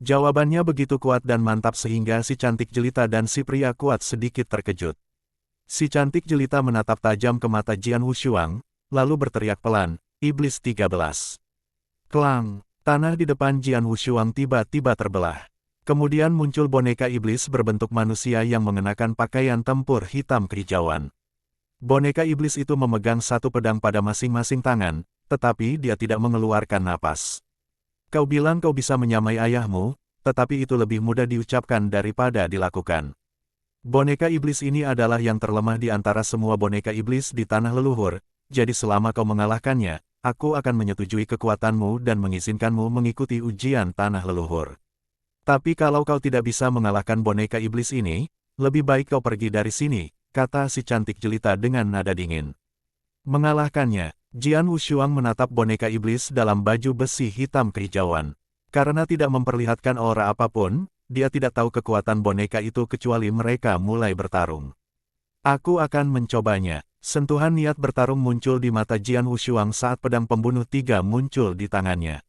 Jawabannya begitu kuat dan mantap sehingga si cantik jelita dan si pria kuat sedikit terkejut. Si cantik jelita menatap tajam ke mata Jian Wushuang, lalu berteriak pelan, "Iblis 13." Klang, tanah di depan Jian Wushuang tiba-tiba terbelah. Kemudian muncul boneka iblis berbentuk manusia yang mengenakan pakaian tempur hitam kehijauan. Boneka iblis itu memegang satu pedang pada masing-masing tangan, tetapi dia tidak mengeluarkan napas. "Kau bilang kau bisa menyamai ayahmu, tetapi itu lebih mudah diucapkan daripada dilakukan. Boneka iblis ini adalah yang terlemah di antara semua boneka iblis di tanah leluhur, jadi selama kau mengalahkannya, aku akan menyetujui kekuatanmu dan mengizinkanmu mengikuti ujian tanah leluhur. Tapi kalau kau tidak bisa mengalahkan boneka iblis ini, lebih baik kau pergi dari sini," kata si cantik jelita dengan nada dingin. Mengalahkannya, Jian Wushuang menatap boneka iblis dalam baju besi hitam kehijauan. Karena tidak memperlihatkan aura apapun, dia tidak tahu kekuatan boneka itu kecuali mereka mulai bertarung. "Aku akan mencobanya." Sentuhan niat bertarung muncul di mata Jian Wushuang saat pedang pembunuh 3 muncul di tangannya.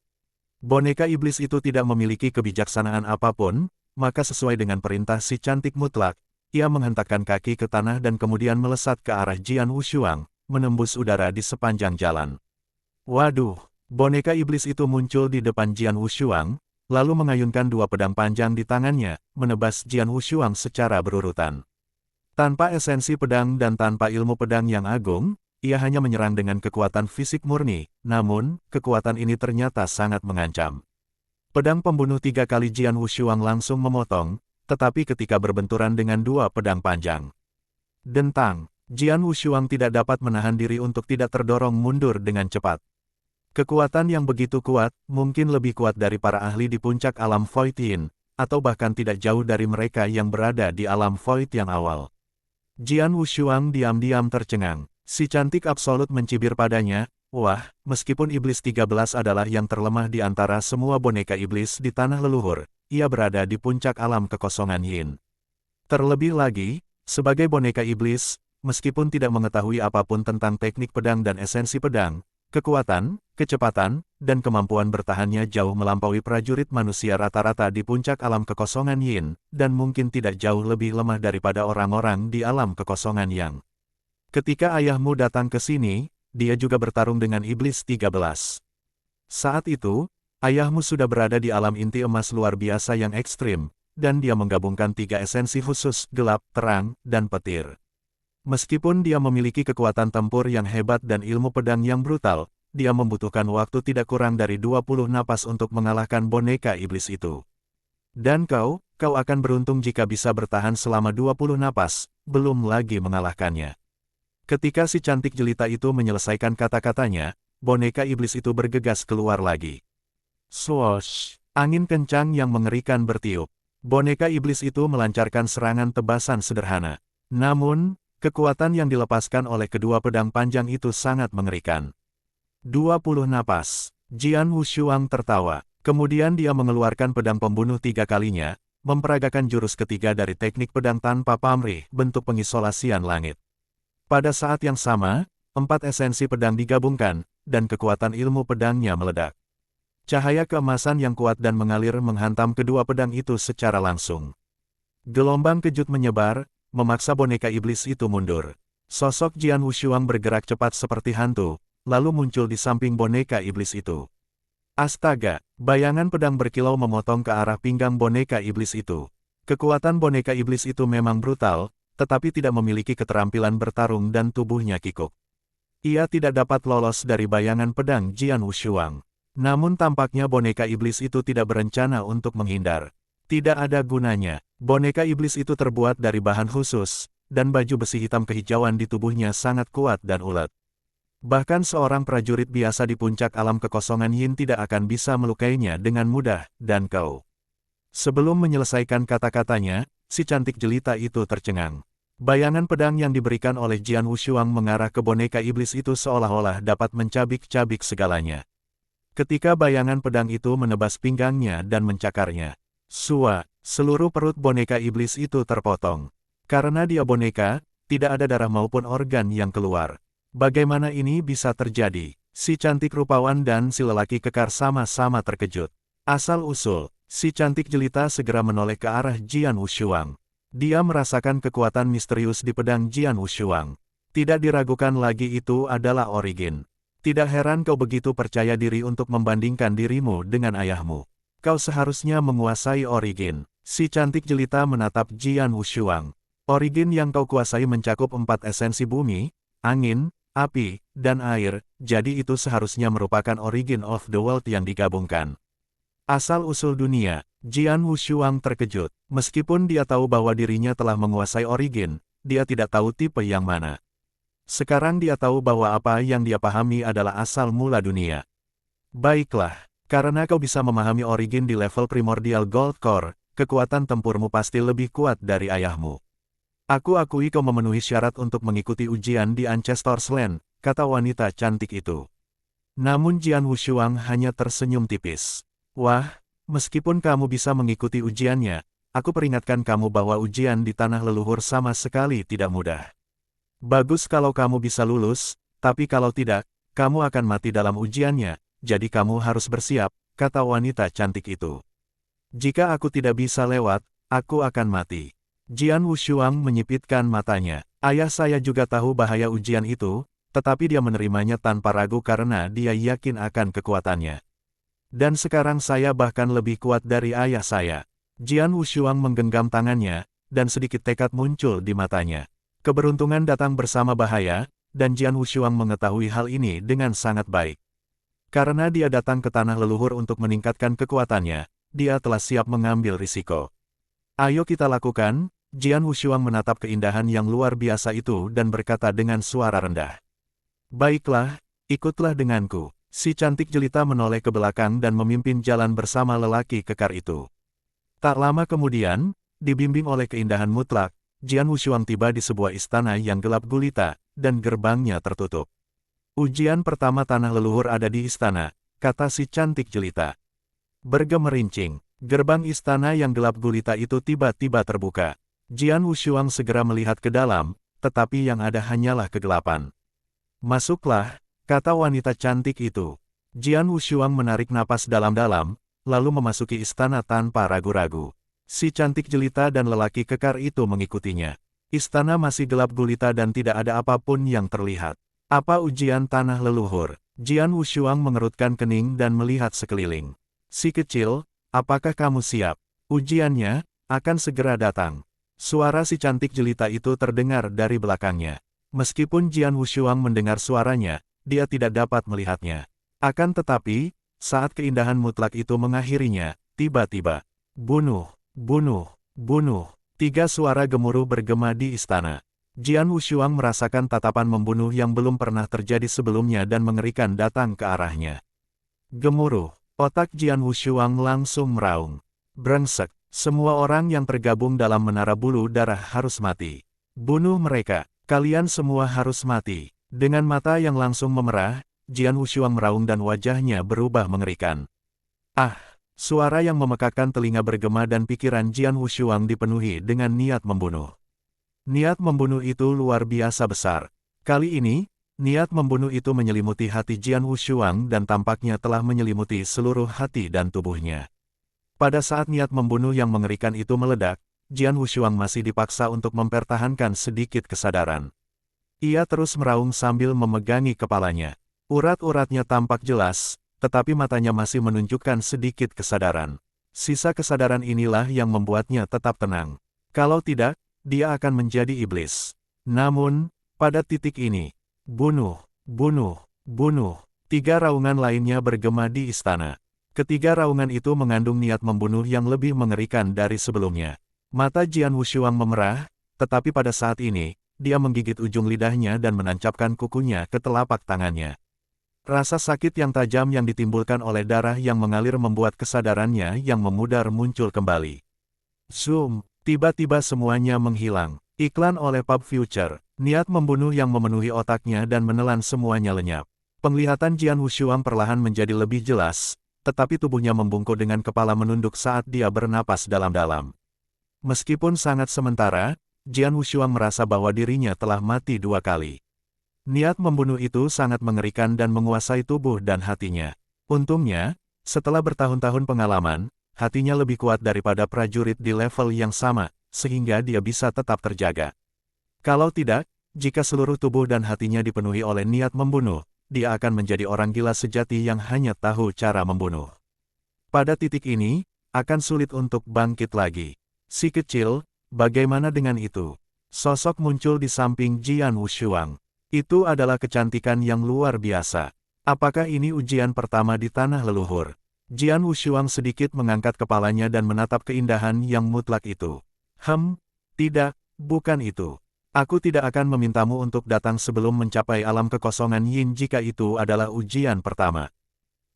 Boneka iblis itu tidak memiliki kebijaksanaan apapun, maka sesuai dengan perintah si cantik mutlak, ia menghentakkan kaki ke tanah dan kemudian melesat ke arah Jian Wushuang, menembus udara di sepanjang jalan. Waduh, boneka iblis itu muncul di depan Jian Wushuang, lalu mengayunkan 2 pedang panjang di tangannya, menebas Jian Wushuang secara berurutan. Tanpa esensi pedang dan tanpa ilmu pedang yang agung, ia hanya menyerang dengan kekuatan fisik murni, namun, kekuatan ini ternyata sangat mengancam. Pedang pembunuh 3 kali Jian Wushuang langsung memotong, tetapi ketika berbenturan dengan 2 pedang panjang. Dentang, Jian Wushuang tidak dapat menahan diri untuk tidak terdorong mundur dengan cepat. Kekuatan yang begitu kuat, mungkin lebih kuat dari para ahli di puncak alam Void Yin, atau bahkan tidak jauh dari mereka yang berada di alam Void yang awal. Jian Wushuang diam-diam tercengang. Si cantik absolut mencibir padanya, "Wah, meskipun iblis 13 adalah yang terlemah di antara semua boneka iblis di tanah leluhur, ia berada di puncak alam kekosongan Yin. Terlebih lagi, sebagai boneka iblis, meskipun tidak mengetahui apapun tentang teknik pedang dan esensi pedang, kekuatan, kecepatan, dan kemampuan bertahannya jauh melampaui prajurit manusia rata-rata di puncak alam kekosongan Yin, dan mungkin tidak jauh lebih lemah daripada orang-orang di alam kekosongan Yang. Ketika ayahmu datang ke sini, dia juga bertarung dengan iblis 13. Saat itu, ayahmu sudah berada di alam inti emas luar biasa yang ekstrim, dan dia menggabungkan 3 esensi khusus, gelap, terang, dan petir. Meskipun dia memiliki kekuatan tempur yang hebat dan ilmu pedang yang brutal, dia membutuhkan waktu tidak kurang dari 20 napas untuk mengalahkan boneka iblis itu. Dan kau akan beruntung jika bisa bertahan selama 20 napas, belum lagi mengalahkannya. Ketika si cantik jelita itu menyelesaikan kata-katanya, boneka iblis itu bergegas keluar lagi. Swoosh! Angin kencang yang mengerikan bertiup. Boneka iblis itu melancarkan serangan tebasan sederhana. Namun, kekuatan yang dilepaskan oleh kedua pedang panjang itu sangat mengerikan. 20 napas. Jian Wushuang tertawa. Kemudian dia mengeluarkan pedang pembunuh 3 kalinya, memperagakan jurus ketiga dari teknik pedang tanpa pamrih, bentuk pengisolasian langit. Pada saat yang sama, 4 esensi pedang digabungkan, dan kekuatan ilmu pedangnya meledak. Cahaya keemasan yang kuat dan mengalir menghantam kedua pedang itu secara langsung. Gelombang kejut menyebar, memaksa boneka iblis itu mundur. Sosok Jian Wushuang bergerak cepat seperti hantu, lalu muncul di samping boneka iblis itu. Astaga, bayangan pedang berkilau memotong ke arah pinggang boneka iblis itu. Kekuatan boneka iblis itu memang brutal, tetapi tidak memiliki keterampilan bertarung dan tubuhnya kikuk. Ia tidak dapat lolos dari bayangan pedang Jian Wushuang. Namun tampaknya boneka iblis itu tidak berencana untuk menghindar. Tidak ada gunanya. Boneka iblis itu terbuat dari bahan khusus, dan baju besi hitam kehijauan di tubuhnya sangat kuat dan ulet. Bahkan seorang prajurit biasa di puncak alam kekosongan Yin tidak akan bisa melukainya dengan mudah, dan kau. Sebelum menyelesaikan kata-katanya, si cantik jelita itu tercengang. Bayangan pedang yang diberikan oleh Jian Wushuang mengarah ke boneka iblis itu seolah-olah dapat mencabik-cabik segalanya. Ketika bayangan pedang itu menebas pinggangnya dan mencakarnya, seluruh perut boneka iblis itu terpotong. Karena dia boneka, tidak ada darah maupun organ yang keluar. Bagaimana ini bisa terjadi? Si cantik rupawan dan si lelaki kekar sama-sama terkejut. Asal-usul, si cantik jelita segera menoleh ke arah Jian Wushuang. Dia merasakan kekuatan misterius di pedang Jian Wushuang. Tidak diragukan lagi itu adalah Origin. Tidak heran kau begitu percaya diri untuk membandingkan dirimu dengan ayahmu. Kau seharusnya menguasai Origin. Si cantik jelita menatap Jian Wushuang. Origin yang kau kuasai mencakup 4 esensi bumi, angin, api, dan air, jadi itu seharusnya merupakan Origin of the World yang digabungkan. Asal-usul dunia, Jian Wushuang terkejut. Meskipun dia tahu bahwa dirinya telah menguasai Origin, dia tidak tahu tipe yang mana. Sekarang dia tahu bahwa apa yang dia pahami adalah asal mula dunia. Baiklah, karena kau bisa memahami Origin di level primordial Gold Core, kekuatan tempurmu pasti lebih kuat dari ayahmu. Aku akui kau memenuhi syarat untuk mengikuti ujian di Ancestor's Land, kata wanita cantik itu. Namun Jian Wushuang hanya tersenyum tipis. Wah, meskipun kamu bisa mengikuti ujiannya, aku peringatkan kamu bahwa ujian di tanah leluhur sama sekali tidak mudah. Bagus kalau kamu bisa lulus, tapi kalau tidak, kamu akan mati dalam ujiannya, jadi kamu harus bersiap, kata wanita cantik itu. Jika aku tidak bisa lewat, aku akan mati. Jian Wushuang menyipitkan matanya. Ayah saya juga tahu bahaya ujian itu, tetapi dia menerimanya tanpa ragu karena dia yakin akan kekuatannya. Dan sekarang saya bahkan lebih kuat dari ayah saya. Jian Wushuang menggenggam tangannya, dan sedikit tekad muncul di matanya. Keberuntungan datang bersama bahaya, dan Jian Wushuang mengetahui hal ini dengan sangat baik. Karena dia datang ke tanah leluhur untuk meningkatkan kekuatannya, dia telah siap mengambil risiko. Ayo kita lakukan, Jian Wushuang menatap keindahan yang luar biasa itu dan berkata dengan suara rendah. Baiklah, ikutlah denganku. Si cantik jelita menoleh ke belakang dan memimpin jalan bersama lelaki kekar itu. Tak lama kemudian, dibimbing oleh keindahan mutlak, Jian Wushuang tiba di sebuah istana yang gelap gulita, dan gerbangnya tertutup. Ujian pertama tanah leluhur ada di istana, kata si cantik jelita. Bergemerincing, gerbang istana yang gelap gulita itu tiba-tiba terbuka. Jian Wushuang segera melihat ke dalam, tetapi yang ada hanyalah kegelapan. Masuklah, kata wanita cantik itu. Jian Wushuang menarik napas dalam-dalam, lalu memasuki istana tanpa ragu-ragu. Si cantik jelita dan lelaki kekar itu mengikutinya. Istana masih gelap gulita dan tidak ada apapun yang terlihat. Apa ujian tanah leluhur? Jian Wushuang mengerutkan kening dan melihat sekeliling. Si kecil, apakah kamu siap? Ujiannya akan segera datang. Suara si cantik jelita itu terdengar dari belakangnya. Meskipun Jian Wushuang mendengar suaranya, dia tidak dapat melihatnya. Akan tetapi, saat keindahan mutlak itu mengakhirinya, tiba-tiba, bunuh, bunuh, bunuh. 3 suara gemuruh bergema di istana. Jian Wushuang merasakan tatapan membunuh yang belum pernah terjadi sebelumnya dan mengerikan datang ke arahnya. Gemuruh, otak Jian Wushuang langsung meraung. Brengsek, semua orang yang tergabung dalam menara bulu darah harus mati. Bunuh mereka, kalian semua harus mati. Dengan mata yang langsung memerah, Jian Wushuang meraung dan wajahnya berubah mengerikan. Ah! Suara yang memekakkan telinga bergema dan pikiran Jian Wushuang dipenuhi dengan niat membunuh. Niat membunuh itu luar biasa besar. Kali ini, niat membunuh itu menyelimuti hati Jian Wushuang dan tampaknya telah menyelimuti seluruh hati dan tubuhnya. Pada saat niat membunuh yang mengerikan itu meledak, Jian Wushuang masih dipaksa untuk mempertahankan sedikit kesadaran. Ia terus meraung sambil memegangi kepalanya. Urat-uratnya tampak jelas, tetapi matanya masih menunjukkan sedikit kesadaran. Sisa kesadaran inilah yang membuatnya tetap tenang. Kalau tidak, dia akan menjadi iblis. Namun, pada titik ini, bunuh, bunuh, bunuh. 3 raungan lainnya bergema di istana. Ketiga raungan itu mengandung niat membunuh yang lebih mengerikan dari sebelumnya. Mata Jian Wushuang memerah, tetapi pada saat ini, dia menggigit ujung lidahnya dan menancapkan kukunya ke telapak tangannya. Rasa sakit yang tajam yang ditimbulkan oleh darah yang mengalir membuat kesadarannya yang memudar muncul kembali. Zoom, tiba-tiba semuanya menghilang. Iklan oleh Pub Future, niat membunuh yang memenuhi otaknya dan menelan semuanya lenyap. Penglihatan Jian Wushuang perlahan menjadi lebih jelas, tetapi tubuhnya membungkuk dengan kepala menunduk saat dia bernapas dalam-dalam. Meskipun sangat sementara, Jian Wushuang merasa bahwa dirinya telah mati 2 kali. Niat membunuh itu sangat mengerikan dan menguasai tubuh dan hatinya. Untungnya, Setelah bertahun-tahun pengalaman, hatinya lebih kuat daripada prajurit di level yang sama, sehingga dia bisa tetap terjaga. Kalau tidak, jika seluruh tubuh dan hatinya dipenuhi oleh niat membunuh, dia akan menjadi orang gila sejati yang hanya tahu cara membunuh. Pada titik ini, akan sulit untuk bangkit lagi. Si kecil, bagaimana dengan itu? Sosok muncul di samping Jian Wushuang. Itu adalah kecantikan yang luar biasa. Apakah ini ujian pertama di tanah leluhur? Jian Wushuang sedikit mengangkat kepalanya dan menatap keindahan yang mutlak itu. Tidak, bukan itu. Aku tidak akan memintamu untuk datang sebelum mencapai alam kekosongan Yin jika itu adalah ujian pertama.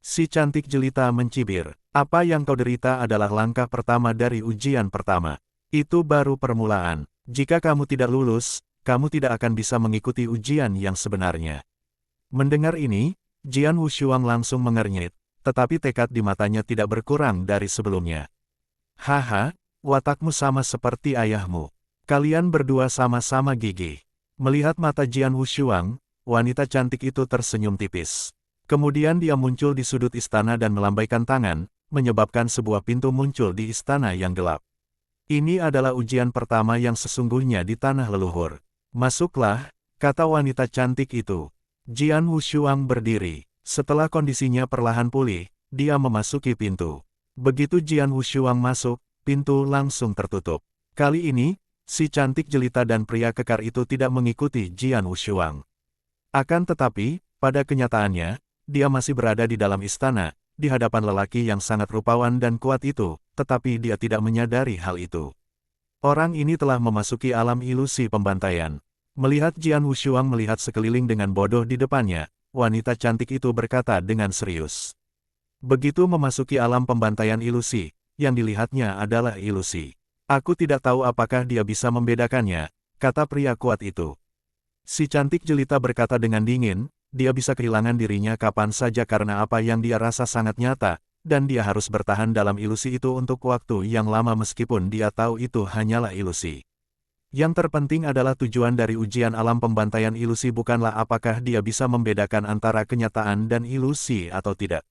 Si cantik jelita mencibir. Apa yang kau derita adalah langkah pertama dari ujian pertama. Itu baru permulaan. Jika kamu tidak lulus, kamu tidak akan bisa mengikuti ujian yang sebenarnya. Mendengar ini, Jian Wushuang langsung mengernyit, tetapi tekad di matanya tidak berkurang dari sebelumnya. Haha, watakmu sama seperti ayahmu. Kalian berdua sama-sama gigih. Melihat mata Jian Wushuang, wanita cantik itu tersenyum tipis. Kemudian dia muncul di sudut istana dan melambaikan tangan, menyebabkan sebuah pintu muncul di istana yang gelap. Ini adalah ujian pertama yang sesungguhnya di tanah leluhur. Masuklah, kata wanita cantik itu. Jian Wushuang berdiri. Setelah kondisinya perlahan pulih, dia memasuki pintu. Begitu Jian Wushuang masuk, pintu langsung tertutup. Kali ini, si cantik jelita dan pria kekar itu tidak mengikuti Jian Wushuang. Akan tetapi, pada kenyataannya, dia masih berada di dalam istana, di hadapan lelaki yang sangat rupawan dan kuat itu, tetapi dia tidak menyadari hal itu. Orang ini telah memasuki alam ilusi pembantaian. Melihat Jian Wushuang melihat sekeliling dengan bodoh di depannya, wanita cantik itu berkata dengan serius. Begitu memasuki alam pembantaian ilusi, yang dilihatnya adalah ilusi. Aku tidak tahu apakah dia bisa membedakannya, kata pria kuat itu. Si cantik jelita berkata dengan dingin, dia bisa kehilangan dirinya kapan saja karena apa yang dia rasa sangat nyata, dan dia harus bertahan dalam ilusi itu untuk waktu yang lama meskipun dia tahu itu hanyalah ilusi. Yang terpenting adalah tujuan dari ujian alam pembantaian ilusi bukanlah apakah dia bisa membedakan antara kenyataan dan ilusi atau tidak.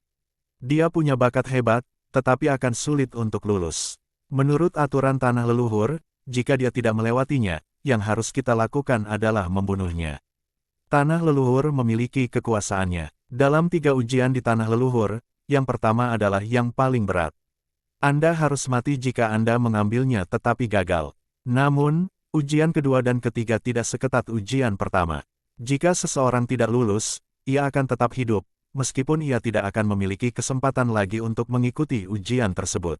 Dia punya bakat hebat, tetapi akan sulit untuk lulus. Menurut aturan tanah leluhur, jika dia tidak melewatinya, yang harus kita lakukan adalah membunuhnya. Tanah leluhur memiliki kekuasaannya. Dalam 3 ujian di tanah leluhur, yang pertama adalah yang paling berat. Anda harus mati jika Anda mengambilnya tetapi gagal. Namun, ujian kedua dan ketiga tidak seketat ujian pertama. Jika seseorang tidak lulus, ia akan tetap hidup, meskipun ia tidak akan memiliki kesempatan lagi untuk mengikuti ujian tersebut.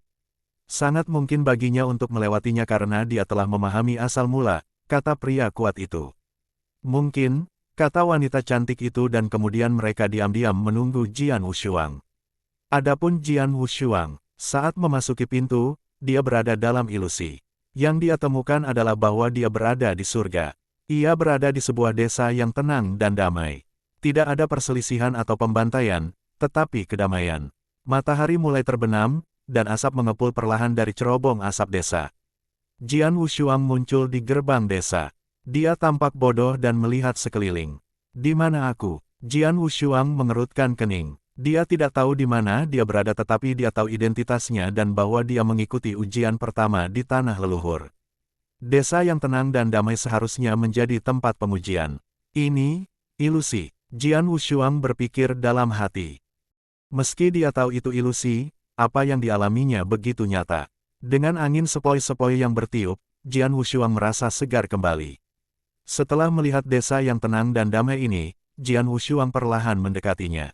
Sangat mungkin baginya untuk melewatinya karena dia telah memahami asal mula, kata pria kuat itu. Mungkin, kata wanita cantik itu dan kemudian mereka diam-diam menunggu Jian Wushuang. Adapun Jian Wushuang, saat memasuki pintu, dia berada dalam ilusi. Yang dia temukan adalah bahwa dia berada di surga. Ia berada di sebuah desa yang tenang dan damai. Tidak ada perselisihan atau pembantaian, tetapi kedamaian. Matahari mulai terbenam, dan asap mengepul perlahan dari cerobong asap desa. Jian Wushuang muncul di gerbang desa. Dia tampak bodoh dan melihat sekeliling. Di mana aku? Jian Wushuang mengerutkan kening. Dia tidak tahu di mana dia berada tetapi dia tahu identitasnya dan bahwa dia mengikuti ujian pertama di tanah leluhur. Desa yang tenang dan damai seharusnya menjadi tempat pengujian. Ini, ilusi. Jian Wushuang berpikir dalam hati. Meski dia tahu itu ilusi, apa yang dialaminya begitu nyata. Dengan angin sepoi-sepoi yang bertiup, Jian Wushuang merasa segar kembali. Setelah melihat desa yang tenang dan damai ini, Jian Wushuang perlahan mendekatinya.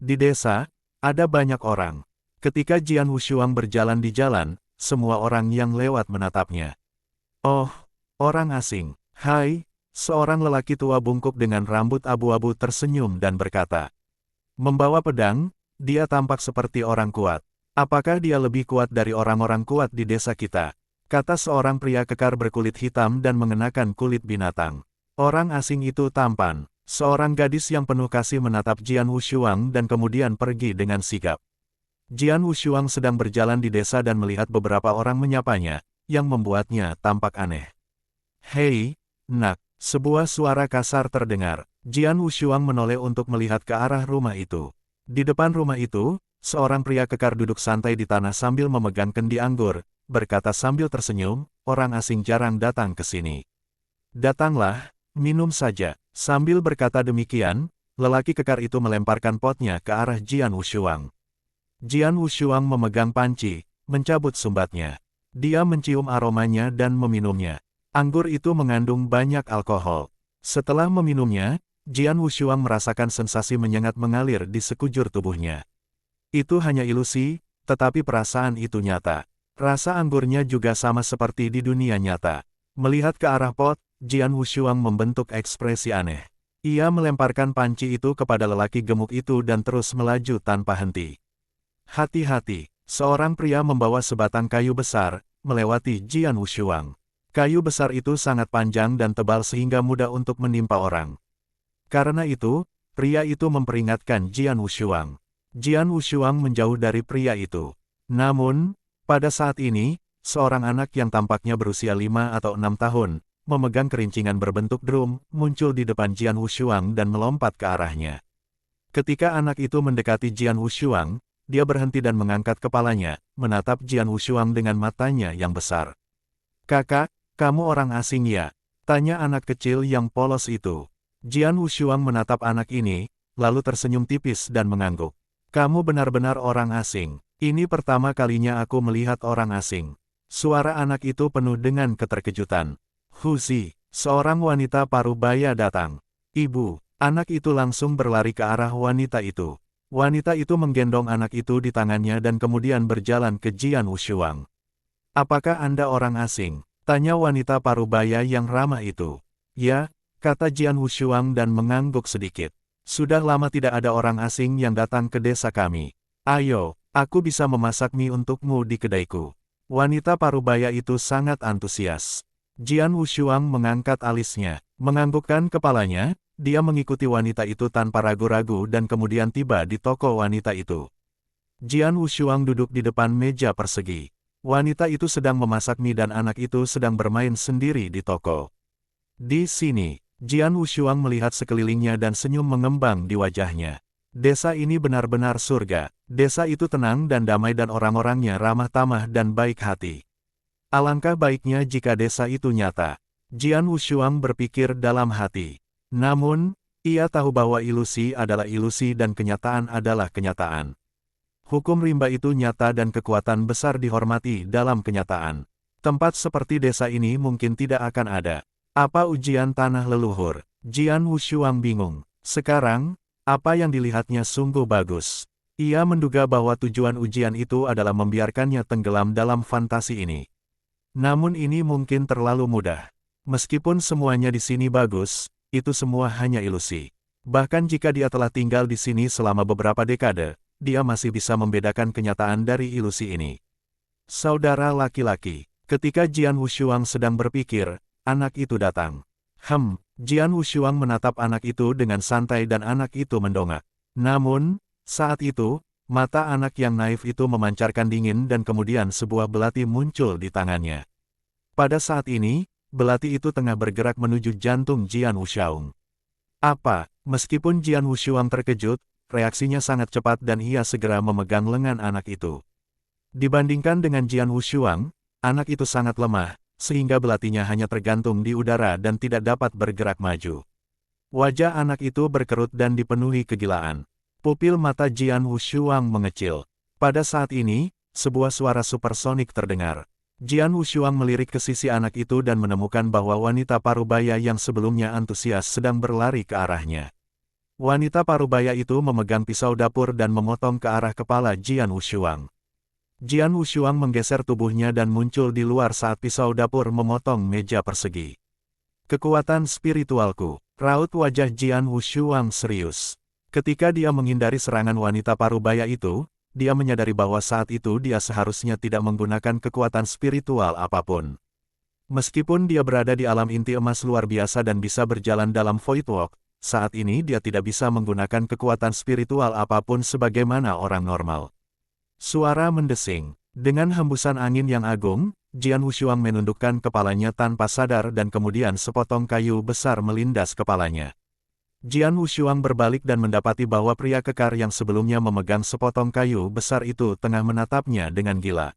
Di desa, ada banyak orang. Ketika Jian Wushuang berjalan di jalan, semua orang yang lewat menatapnya. Oh, orang asing. Hai, seorang lelaki tua bungkuk dengan rambut abu-abu tersenyum dan berkata. Membawa pedang, dia tampak seperti orang kuat. Apakah dia lebih kuat dari orang-orang kuat di desa kita? Kata seorang pria kekar berkulit hitam dan mengenakan kulit binatang. Orang asing itu tampan. Seorang gadis yang penuh kasih menatap Jian Wushuang dan kemudian pergi dengan sigap. Jian Wushuang sedang berjalan di desa dan melihat beberapa orang menyapanya, yang membuatnya tampak aneh. Hei, nak, sebuah suara kasar terdengar. Jian Wushuang menoleh untuk melihat ke arah rumah itu. Di depan rumah itu, Seorang pria kekar duduk santai di tanah sambil memegang kendi anggur, berkata sambil tersenyum, orang asing jarang datang ke sini. Datanglah, minum saja. Sambil berkata demikian, lelaki kekar itu melemparkan potnya ke arah Jian Wushuang. Jian Wushuang memegang panci, mencabut sumbatnya. Dia mencium aromanya dan meminumnya. Anggur itu mengandung banyak alkohol. Setelah meminumnya, Jian Wushuang merasakan sensasi menyengat mengalir di sekujur tubuhnya. Itu hanya ilusi, tetapi perasaan itu nyata. Rasa anggurnya juga sama seperti di dunia nyata. Melihat ke arah pot, Jian Wushuang membentuk ekspresi aneh. Ia melemparkan panci itu kepada lelaki gemuk itu dan terus melaju tanpa henti. Hati-hati, seorang pria membawa sebatang kayu besar, melewati Jian Wushuang. Kayu besar itu sangat panjang dan tebal sehingga mudah untuk menimpa orang. Karena itu, pria itu memperingatkan Jian Wushuang. Jian Wushuang menjauh dari pria itu. Namun, pada saat ini, seorang anak yang tampaknya berusia 5 atau 6 tahun, memegang kerincingan berbentuk drum, muncul di depan Jian Wushuang dan melompat ke arahnya. Ketika anak itu mendekati Jian Wushuang, dia berhenti dan mengangkat kepalanya, menatap Jian Wushuang dengan matanya yang besar. "Kakak, kamu orang asing ya?" tanya anak kecil yang polos itu. Jian Wushuang menatap anak ini, lalu tersenyum tipis dan mengangguk. "Kamu benar-benar orang asing. Ini pertama kalinya aku melihat orang asing." Suara anak itu penuh dengan keterkejutan. "Huzi," seorang wanita parubaya datang. "Ibu." Anak itu langsung berlari ke arah wanita itu. Wanita itu menggendong anak itu di tangannya dan kemudian berjalan ke Jian Wushuang. "Apakah Anda orang asing?" tanya wanita parubaya yang ramah itu. "Ya," kata Jian Wushuang dan mengangguk sedikit. "Sudah lama tidak ada orang asing yang datang ke desa kami. Ayo, aku bisa memasak mie untukmu di kedaiku." Wanita parubaya itu sangat antusias. Jian Wushuang mengangkat alisnya, menganggukkan kepalanya, dia mengikuti wanita itu tanpa ragu-ragu dan kemudian tiba di toko wanita itu. Jian Wushuang duduk di depan meja persegi. Wanita itu sedang memasak mie dan anak itu sedang bermain sendiri di toko. Di sini, Jian Wushuang melihat sekelilingnya dan senyum mengembang di wajahnya. Desa ini benar-benar surga. Desa itu tenang dan damai dan orang-orangnya ramah tamah dan baik hati. Alangkah baiknya jika desa itu nyata. Jian Wushuang berpikir dalam hati. Namun, ia tahu bahwa ilusi adalah ilusi dan kenyataan adalah kenyataan. Hukum rimba itu nyata dan kekuatan besar dihormati dalam kenyataan. Tempat seperti desa ini mungkin tidak akan ada. Apa ujian tanah leluhur? Jian Wushuang bingung. Sekarang, apa yang dilihatnya sungguh bagus. Ia menduga bahwa tujuan ujian itu adalah membiarkannya tenggelam dalam fantasi ini. Namun ini mungkin terlalu mudah. Meskipun semuanya di sini bagus, itu semua hanya ilusi. Bahkan jika dia telah tinggal di sini selama beberapa dekade, dia masih bisa membedakan kenyataan dari ilusi ini. Saudara laki-laki, ketika Jian Wushuang sedang berpikir, anak itu datang. Jian Wushuang menatap anak itu dengan santai dan anak itu mendongak. Namun, saat itu, mata anak yang naif itu memancarkan dingin dan kemudian sebuah belati muncul di tangannya. Pada saat ini, belati itu tengah bergerak menuju jantung Jian Wushuang. "Apa?" Meskipun Jian Wushuang terkejut, reaksinya sangat cepat dan ia segera memegang lengan anak itu. Dibandingkan dengan Jian Wushuang, anak itu sangat lemah, sehingga belatinya hanya tergantung di udara dan tidak dapat bergerak maju. Wajah anak itu berkerut dan dipenuhi kegilaan. Pupil mata Jian Wushuang mengecil. Pada saat ini, sebuah suara supersonik terdengar. Jian Wushuang melirik ke sisi anak itu dan menemukan bahwa wanita parubaya yang sebelumnya antusias sedang berlari ke arahnya. Wanita parubaya itu memegang pisau dapur dan memotong ke arah kepala Jian Wushuang. Jian Wushuang menggeser tubuhnya dan muncul di luar saat pisau dapur memotong meja persegi. "Kekuatan spiritualku," raut wajah Jian Wushuang serius. Ketika dia menghindari serangan wanita parubaya itu, dia menyadari bahwa saat itu dia seharusnya tidak menggunakan kekuatan spiritual apapun. Meskipun dia berada di alam inti emas luar biasa dan bisa berjalan dalam Void Walk, saat ini dia tidak bisa menggunakan kekuatan spiritual apapun sebagaimana orang normal. Suara mendesing. Dengan hembusan angin yang agung, Jian Wushuang menundukkan kepalanya tanpa sadar dan kemudian sepotong kayu besar melindas kepalanya. Jian Wushuang berbalik dan mendapati bahwa pria kekar yang sebelumnya memegang sepotong kayu besar itu tengah menatapnya dengan gila.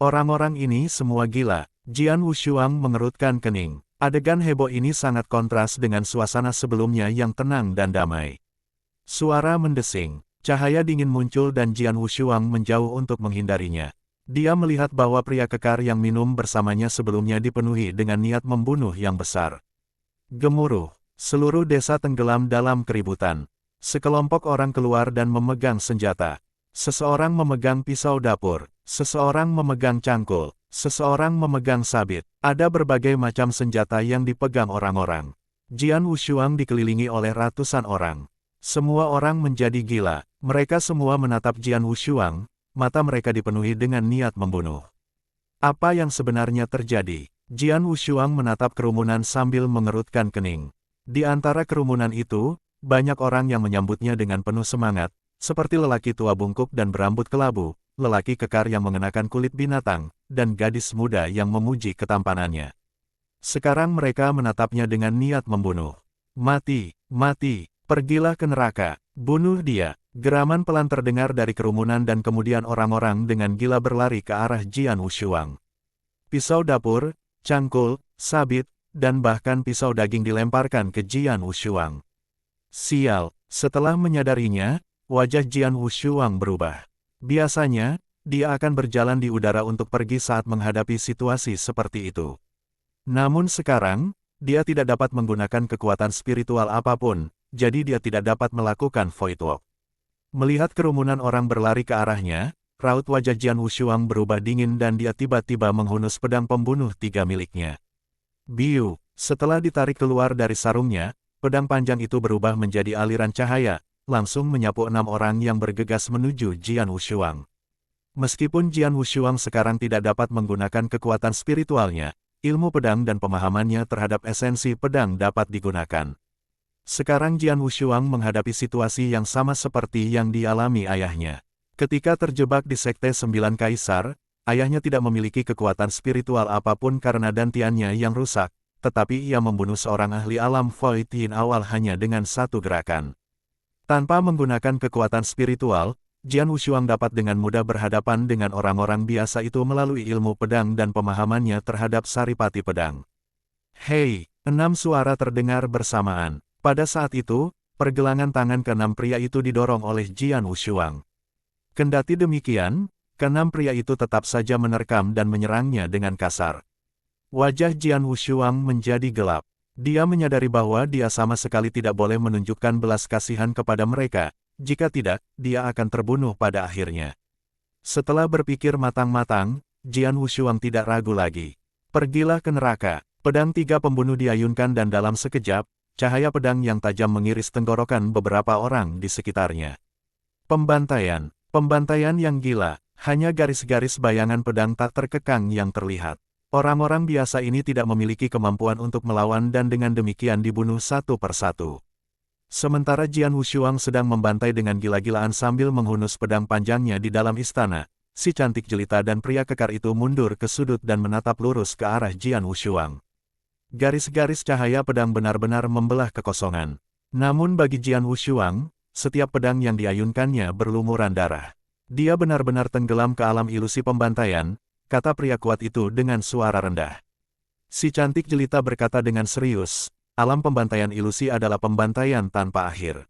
Orang-orang ini semua gila. Jian Wushuang mengerutkan kening. Adegan heboh ini sangat kontras dengan suasana sebelumnya yang tenang dan damai. Suara mendesing, cahaya dingin muncul dan Jian Wushuang menjauh untuk menghindarinya. Dia melihat bahwa pria kekar yang minum bersamanya sebelumnya dipenuhi dengan niat membunuh yang besar. Gemuruh. Seluruh desa tenggelam dalam keributan. Sekelompok orang keluar dan memegang senjata. Seseorang memegang pisau dapur, seseorang memegang cangkul, seseorang memegang sabit. Ada berbagai macam senjata yang dipegang orang-orang. Jian Wushuang dikelilingi oleh ratusan orang. Semua orang menjadi gila. Mereka semua menatap Jian Wushuang, mata mereka dipenuhi dengan niat membunuh. Apa yang sebenarnya terjadi? Jian Wushuang menatap kerumunan sambil mengerutkan kening. Di antara kerumunan itu, banyak orang yang menyambutnya dengan penuh semangat, seperti lelaki tua bungkuk dan berambut kelabu, lelaki kekar yang mengenakan kulit binatang, dan gadis muda yang memuji ketampanannya. Sekarang mereka menatapnya dengan niat membunuh. Mati, mati, pergilah ke neraka, bunuh dia. Geraman pelan terdengar dari kerumunan dan kemudian orang-orang dengan gila berlari ke arah Jian Wushuang. Pisau dapur, cangkul, sabit, dan bahkan pisau daging dilemparkan ke Jian Wushuang. Sial, setelah menyadarinya, wajah Jian Wushuang berubah. Biasanya, dia akan berjalan di udara untuk pergi saat menghadapi situasi seperti itu. Namun sekarang, dia tidak dapat menggunakan kekuatan spiritual apapun, jadi dia tidak dapat melakukan Void Walk. Melihat kerumunan orang berlari ke arahnya, raut wajah Jian Wushuang berubah dingin dan dia tiba-tiba menghunus pedang pembunuh 3 miliknya. Biu, setelah ditarik keluar dari sarungnya, pedang panjang itu berubah menjadi aliran cahaya, langsung menyapu 6 orang yang bergegas menuju Jian Wushuang. Meskipun Jian Wushuang sekarang tidak dapat menggunakan kekuatan spiritualnya, ilmu pedang dan pemahamannya terhadap esensi pedang dapat digunakan. Sekarang Jian Wushuang menghadapi situasi yang sama seperti yang dialami ayahnya. Ketika terjebak di Sekte 9 Kaisar, ayahnya tidak memiliki kekuatan spiritual apapun karena dantiannya yang rusak, tetapi ia membunuh seorang ahli alam Void Yin awal hanya dengan satu gerakan. Tanpa menggunakan kekuatan spiritual, Jian Wushuang dapat dengan mudah berhadapan dengan orang-orang biasa itu melalui ilmu pedang dan pemahamannya terhadap saripati pedang. Hei, 6 suara terdengar bersamaan. Pada saat itu, pergelangan tangan ke-6 pria itu didorong oleh Jian Wushuang. Kendati demikian, ke-6 pria itu tetap saja menerkam dan menyerangnya dengan kasar. Wajah Jian Wushuang menjadi gelap. Dia menyadari bahwa dia sama sekali tidak boleh menunjukkan belas kasihan kepada mereka, jika tidak, dia akan terbunuh pada akhirnya. Setelah berpikir matang-matang, Jian Wushuang tidak ragu lagi. Pergilah ke neraka. Pedang 3 pembunuh diayunkan dan dalam sekejap, cahaya pedang yang tajam mengiris tenggorokan beberapa orang di sekitarnya. Pembantaian. Pembantaian yang gila, hanya garis-garis bayangan pedang tak terkekang yang terlihat. Orang-orang biasa ini tidak memiliki kemampuan untuk melawan dan dengan demikian dibunuh satu persatu. Sementara Jian Wushuang sedang membantai dengan gila-gilaan sambil menghunus pedang panjangnya di dalam istana, si cantik jelita dan pria kekar itu mundur ke sudut dan menatap lurus ke arah Jian Wushuang. Garis-garis cahaya pedang benar-benar membelah kekosongan. Namun bagi Jian Wushuang, setiap pedang yang diayunkannya berlumuran darah. Dia benar-benar tenggelam ke alam ilusi pembantaian, kata pria kuat itu dengan suara rendah. Si cantik jelita berkata dengan serius, alam pembantaian ilusi adalah pembantaian tanpa akhir.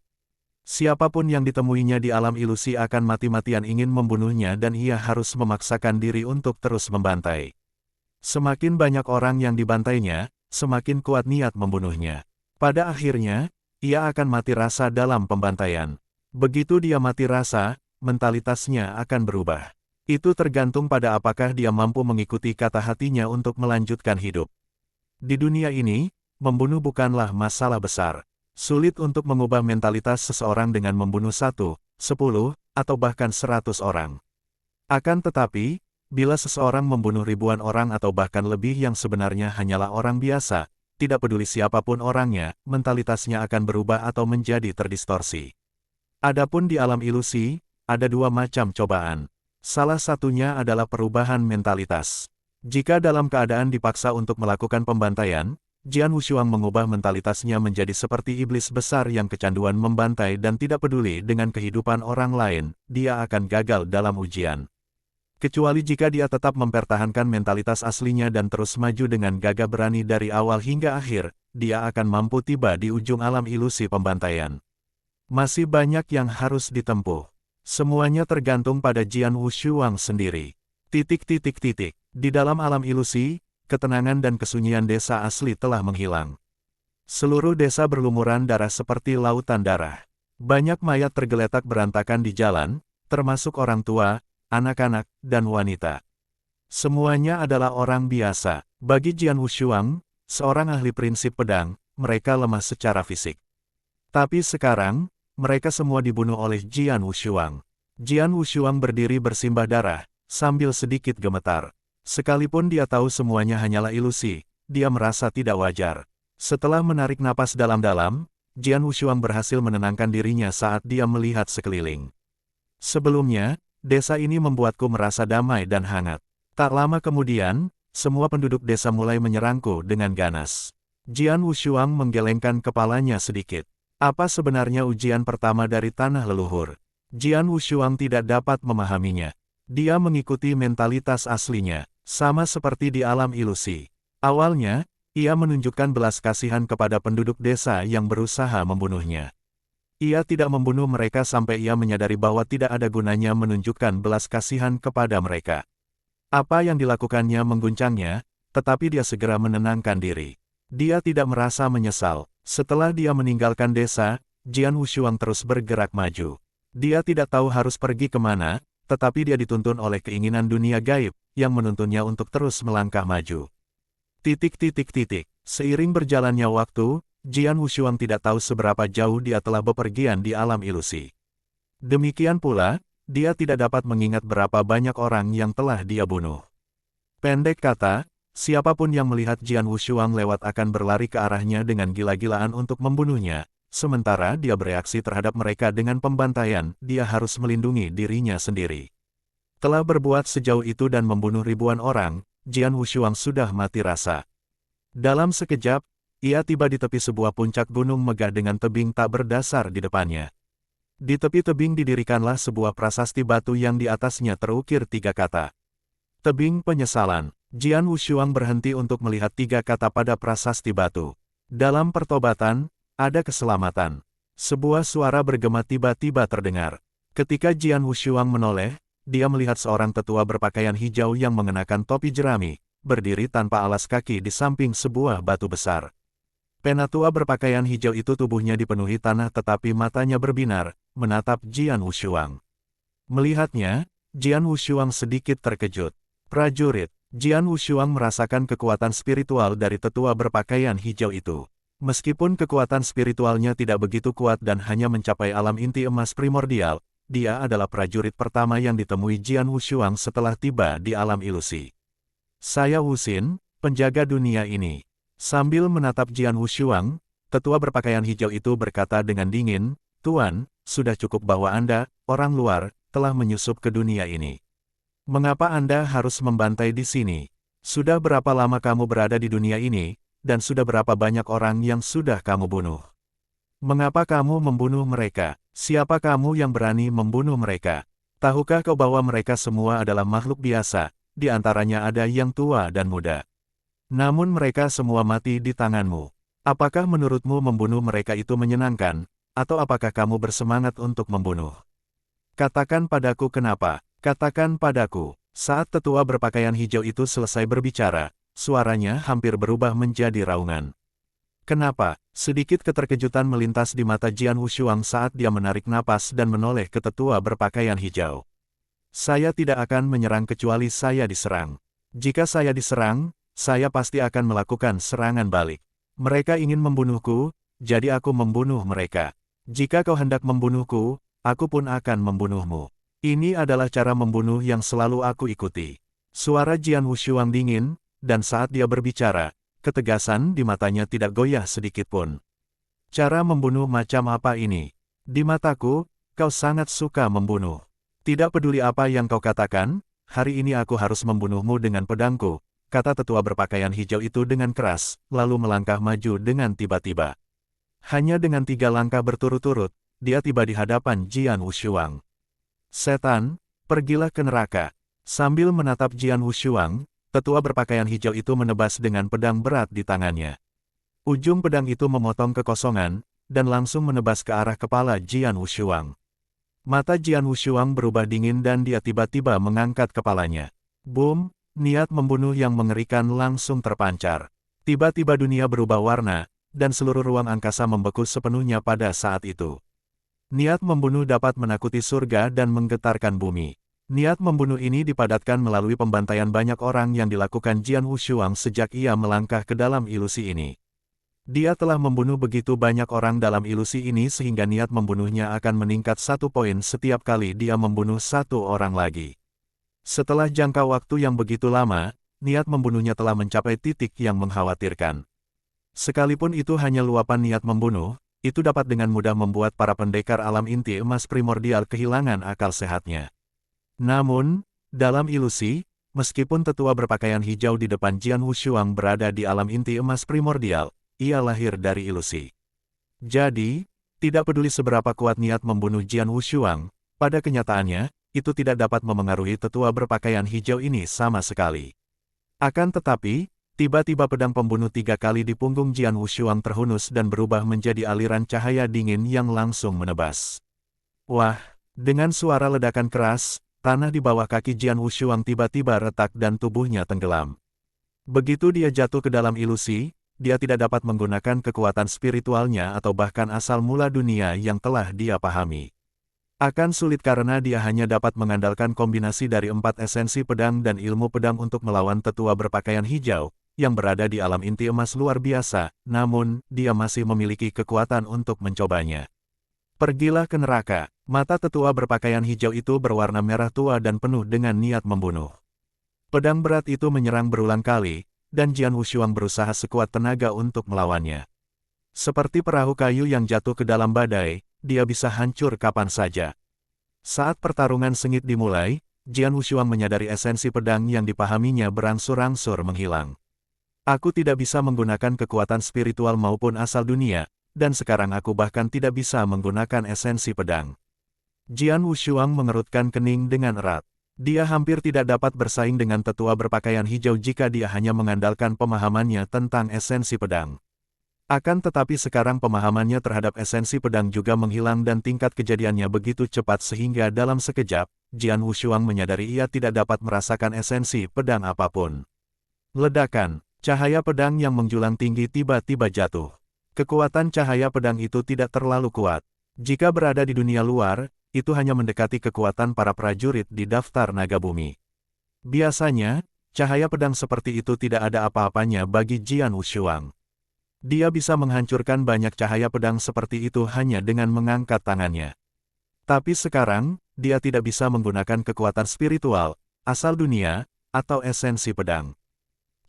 Siapapun yang ditemuinya di alam ilusi akan mati-matian ingin membunuhnya dan ia harus memaksakan diri untuk terus membantai. Semakin banyak orang yang dibantainya, semakin kuat niat membunuhnya. Pada akhirnya, ia akan mati rasa dalam pembantaian. Begitu dia mati rasa, mentalitasnya akan berubah. Itu tergantung pada apakah dia mampu mengikuti kata hatinya untuk melanjutkan hidup. Di dunia ini, membunuh bukanlah masalah besar. Sulit untuk mengubah mentalitas seseorang dengan membunuh 1, 10, atau bahkan 100 orang. Akan tetapi, bila seseorang membunuh ribuan orang atau bahkan lebih yang sebenarnya hanyalah orang biasa, tidak peduli siapapun orangnya, mentalitasnya akan berubah atau menjadi terdistorsi. Adapun di alam ilusi, ada 2 macam cobaan. Salah satunya adalah perubahan mentalitas. Jika dalam keadaan dipaksa untuk melakukan pembantaian, Jian Wushuang mengubah mentalitasnya menjadi seperti iblis besar yang kecanduan membantai dan tidak peduli dengan kehidupan orang lain, dia akan gagal dalam ujian. Kecuali jika dia tetap mempertahankan mentalitas aslinya dan terus maju dengan gagah berani dari awal hingga akhir, dia akan mampu tiba di ujung alam ilusi pembantaian. Masih banyak yang harus ditempuh. Semuanya tergantung pada Jian Wushuang sendiri. Di dalam alam ilusi, ketenangan dan kesunyian desa asli telah menghilang. Seluruh desa berlumuran darah seperti lautan darah. Banyak mayat tergeletak berantakan di jalan, termasuk orang tua, anak-anak, dan wanita. Semuanya adalah orang biasa. Bagi Jian Wushuang, seorang ahli prinsip pedang, mereka lemah secara fisik. Tapi sekarang, mereka semua dibunuh oleh Jian Wushuang. Jian Wushuang berdiri bersimbah darah, sambil sedikit gemetar. Sekalipun dia tahu semuanya hanyalah ilusi, dia merasa tidak wajar. Setelah menarik napas dalam-dalam, Jian Wushuang berhasil menenangkan dirinya saat dia melihat sekeliling. Sebelumnya, desa ini membuatku merasa damai dan hangat. Tak lama kemudian, semua penduduk desa mulai menyerangku dengan ganas. Jian Wushuang menggelengkan kepalanya sedikit. Apa sebenarnya ujian pertama dari tanah leluhur? Jian Wushuang tidak dapat memahaminya. Dia mengikuti mentalitas aslinya, sama seperti di alam ilusi. Awalnya, ia menunjukkan belas kasihan kepada penduduk desa yang berusaha membunuhnya. Ia tidak membunuh mereka sampai ia menyadari bahwa tidak ada gunanya menunjukkan belas kasihan kepada mereka. Apa yang dilakukannya mengguncangnya, tetapi dia segera menenangkan diri. Dia tidak merasa menyesal. Setelah dia meninggalkan desa, Jian Wushuang terus bergerak maju. Dia tidak tahu harus pergi kemana, tetapi dia dituntun oleh keinginan dunia gaib, yang menuntunnya untuk terus melangkah maju. Seiring berjalannya waktu, Jian Wushuang tidak tahu seberapa jauh dia telah bepergian di alam ilusi. Demikian pula, dia tidak dapat mengingat berapa banyak orang yang telah dia bunuh. Pendek kata, siapapun yang melihat Jian Wushuang lewat akan berlari ke arahnya dengan gila-gilaan untuk membunuhnya. Sementara dia bereaksi terhadap mereka dengan pembantaian, dia harus melindungi dirinya sendiri. Telah berbuat sejauh itu dan membunuh ribuan orang, Jian Wushuang sudah mati rasa. Dalam sekejap, ia tiba di tepi sebuah puncak gunung megah dengan tebing tak berdasar di depannya. Di tepi tebing didirikanlah sebuah prasasti batu yang di atasnya terukir 3 kata. Tebing penyesalan. Jian Wushuang berhenti untuk melihat 3 kata pada prasasti batu. Dalam pertobatan, ada keselamatan. Sebuah suara bergema tiba-tiba terdengar. Ketika Jian Wushuang menoleh, dia melihat seorang tetua berpakaian hijau yang mengenakan topi jerami, berdiri tanpa alas kaki di samping sebuah batu besar. Penatua berpakaian hijau itu tubuhnya dipenuhi tanah tetapi matanya berbinar, menatap Jian Wushuang. Melihatnya, Jian Wushuang sedikit terkejut. Prajurit, Jian Wushuang merasakan kekuatan spiritual dari tetua berpakaian hijau itu. Meskipun kekuatan spiritualnya tidak begitu kuat dan hanya mencapai alam inti emas primordial, dia adalah prajurit pertama yang ditemui Jian Wushuang setelah tiba di alam ilusi. Saya Wuxin, penjaga dunia ini. Sambil menatap Jian Wushuang, tetua berpakaian hijau itu berkata dengan dingin, Tuan, sudah cukup bahwa Anda, orang luar, telah menyusup ke dunia ini. Mengapa Anda harus membantai di sini? Sudah berapa lama kamu berada di dunia ini? Dan sudah berapa banyak orang yang sudah kamu bunuh? Mengapa kamu membunuh mereka? Siapa kamu yang berani membunuh mereka? Tahukah kau bahwa mereka semua adalah makhluk biasa, di antaranya ada yang tua dan muda. Namun mereka semua mati di tanganmu. Apakah menurutmu membunuh mereka itu menyenangkan, atau apakah kamu bersemangat untuk membunuh? Katakan padaku kenapa, katakan padaku. Saat tetua berpakaian hijau itu selesai berbicara, suaranya hampir berubah menjadi raungan. Kenapa? Sedikit keterkejutan melintas di mata Jian Wushuang saat dia menarik napas dan menoleh ke tetua berpakaian hijau. Saya tidak akan menyerang kecuali saya diserang. Jika saya diserang, saya pasti akan melakukan serangan balik. Mereka ingin membunuhku, jadi aku membunuh mereka. Jika kau hendak membunuhku, aku pun akan membunuhmu. Ini adalah cara membunuh yang selalu aku ikuti. Suara Jian Wushuang dingin, dan saat dia berbicara, ketegasan di matanya tidak goyah sedikitpun. Cara membunuh macam apa ini? Di mataku, kau sangat suka membunuh. Tidak peduli apa yang kau katakan, hari ini aku harus membunuhmu dengan pedangku. kata tetua berpakaian hijau itu dengan keras, lalu melangkah maju dengan tiba-tiba. Hanya dengan 3 langkah berturut-turut, dia tiba di hadapan Jian Wushuang. Setan, pergilah ke neraka. Sambil menatap Jian Wushuang, tetua berpakaian hijau itu menebas dengan pedang berat di tangannya. Ujung pedang itu memotong kekosongan, dan langsung menebas ke arah kepala Jian Wushuang. Mata Jian Wushuang berubah dingin dan dia tiba-tiba mengangkat kepalanya. Boom, niat membunuh yang mengerikan langsung terpancar. Tiba-tiba dunia berubah warna, dan seluruh ruang angkasa membeku sepenuhnya pada saat itu. Niat membunuh dapat menakuti surga dan menggetarkan bumi. Niat membunuh ini dipadatkan melalui pembantaian banyak orang yang dilakukan Jian Wushuang sejak ia melangkah ke dalam ilusi ini. Dia telah membunuh begitu banyak orang dalam ilusi ini sehingga niat membunuhnya akan meningkat 1 poin setiap kali dia membunuh 1 orang lagi. Setelah jangka waktu yang begitu lama, niat membunuhnya telah mencapai titik yang mengkhawatirkan. Sekalipun itu hanya luapan niat membunuh, itu dapat dengan mudah membuat para pendekar alam inti emas primordial kehilangan akal sehatnya. Namun, dalam ilusi, meskipun tetua berpakaian hijau di depan Jian Wushuang berada di alam inti emas primordial, ia lahir dari ilusi. Jadi, tidak peduli seberapa kuat niat membunuh Jian Wushuang, pada kenyataannya, itu tidak dapat memengaruhi tetua berpakaian hijau ini sama sekali. Akan tetapi, tiba-tiba pedang pembunuh 3 kali di punggung Jian Wushuang terhunus dan berubah menjadi aliran cahaya dingin yang langsung menebas. Wah, dengan suara ledakan keras, tanah di bawah kaki Jian Wushuang tiba-tiba retak dan tubuhnya tenggelam. Begitu dia jatuh ke dalam ilusi, dia tidak dapat menggunakan kekuatan spiritualnya atau bahkan asal mula dunia yang telah dia pahami. Akan sulit karena dia hanya dapat mengandalkan kombinasi dari 4 esensi pedang dan ilmu pedang untuk melawan tetua berpakaian hijau, yang berada di alam inti emas luar biasa, namun, dia masih memiliki kekuatan untuk mencobanya. Pergilah ke neraka. Mata tetua berpakaian hijau itu berwarna merah tua dan penuh dengan niat membunuh. Pedang berat itu menyerang berulang kali, dan Jian Wushuang berusaha sekuat tenaga untuk melawannya. Seperti perahu kayu yang jatuh ke dalam badai, dia bisa hancur kapan saja. Saat pertarungan sengit dimulai, Jian Wushuang menyadari esensi pedang yang dipahaminya berangsur-angsur menghilang. Aku tidak bisa menggunakan kekuatan spiritual maupun asal dunia, dan sekarang aku bahkan tidak bisa menggunakan esensi pedang. Jian Wushuang mengerutkan kening dengan erat. Dia hampir tidak dapat bersaing dengan tetua berpakaian hijau jika dia hanya mengandalkan pemahamannya tentang esensi pedang. Akan tetapi sekarang pemahamannya terhadap esensi pedang juga menghilang dan tingkat kejadiannya begitu cepat sehingga dalam sekejap, Jian Wushuang menyadari ia tidak dapat merasakan esensi pedang apapun. Ledakan, cahaya pedang yang menjulang tinggi tiba-tiba jatuh. Kekuatan cahaya pedang itu tidak terlalu kuat. Jika berada di dunia luar, itu hanya mendekati kekuatan para prajurit di daftar naga bumi. Biasanya, cahaya pedang seperti itu tidak ada apa-apanya bagi Jian Wushuang. Dia bisa menghancurkan banyak cahaya pedang seperti itu hanya dengan mengangkat tangannya. Tapi sekarang, dia tidak bisa menggunakan kekuatan spiritual, asal dunia, atau esensi pedang.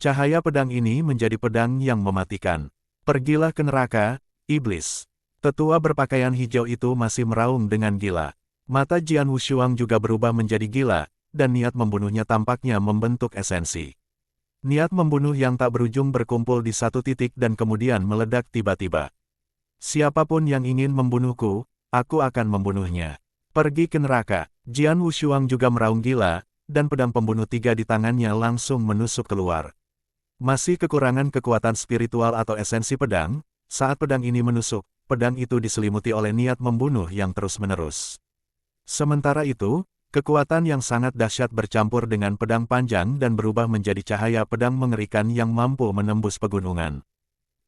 Cahaya pedang ini menjadi pedang yang mematikan. Pergilah ke neraka, iblis. Tetua berpakaian hijau itu masih meraung dengan gila. Mata Jian Wushuang juga berubah menjadi gila, dan niat membunuhnya tampaknya membentuk esensi. Niat membunuh yang tak berujung berkumpul di satu titik dan kemudian meledak tiba-tiba. Siapapun yang ingin membunuhku, aku akan membunuhnya. Pergi ke neraka. Jian Wushuang juga meraung gila, dan pedang pembunuh 3 di tangannya langsung menusuk keluar. Masih kekurangan kekuatan spiritual atau esensi pedang, saat pedang ini menusuk, pedang itu diselimuti oleh niat membunuh yang terus-menerus. Sementara itu, kekuatan yang sangat dahsyat bercampur dengan pedang panjang dan berubah menjadi cahaya pedang mengerikan yang mampu menembus pegunungan.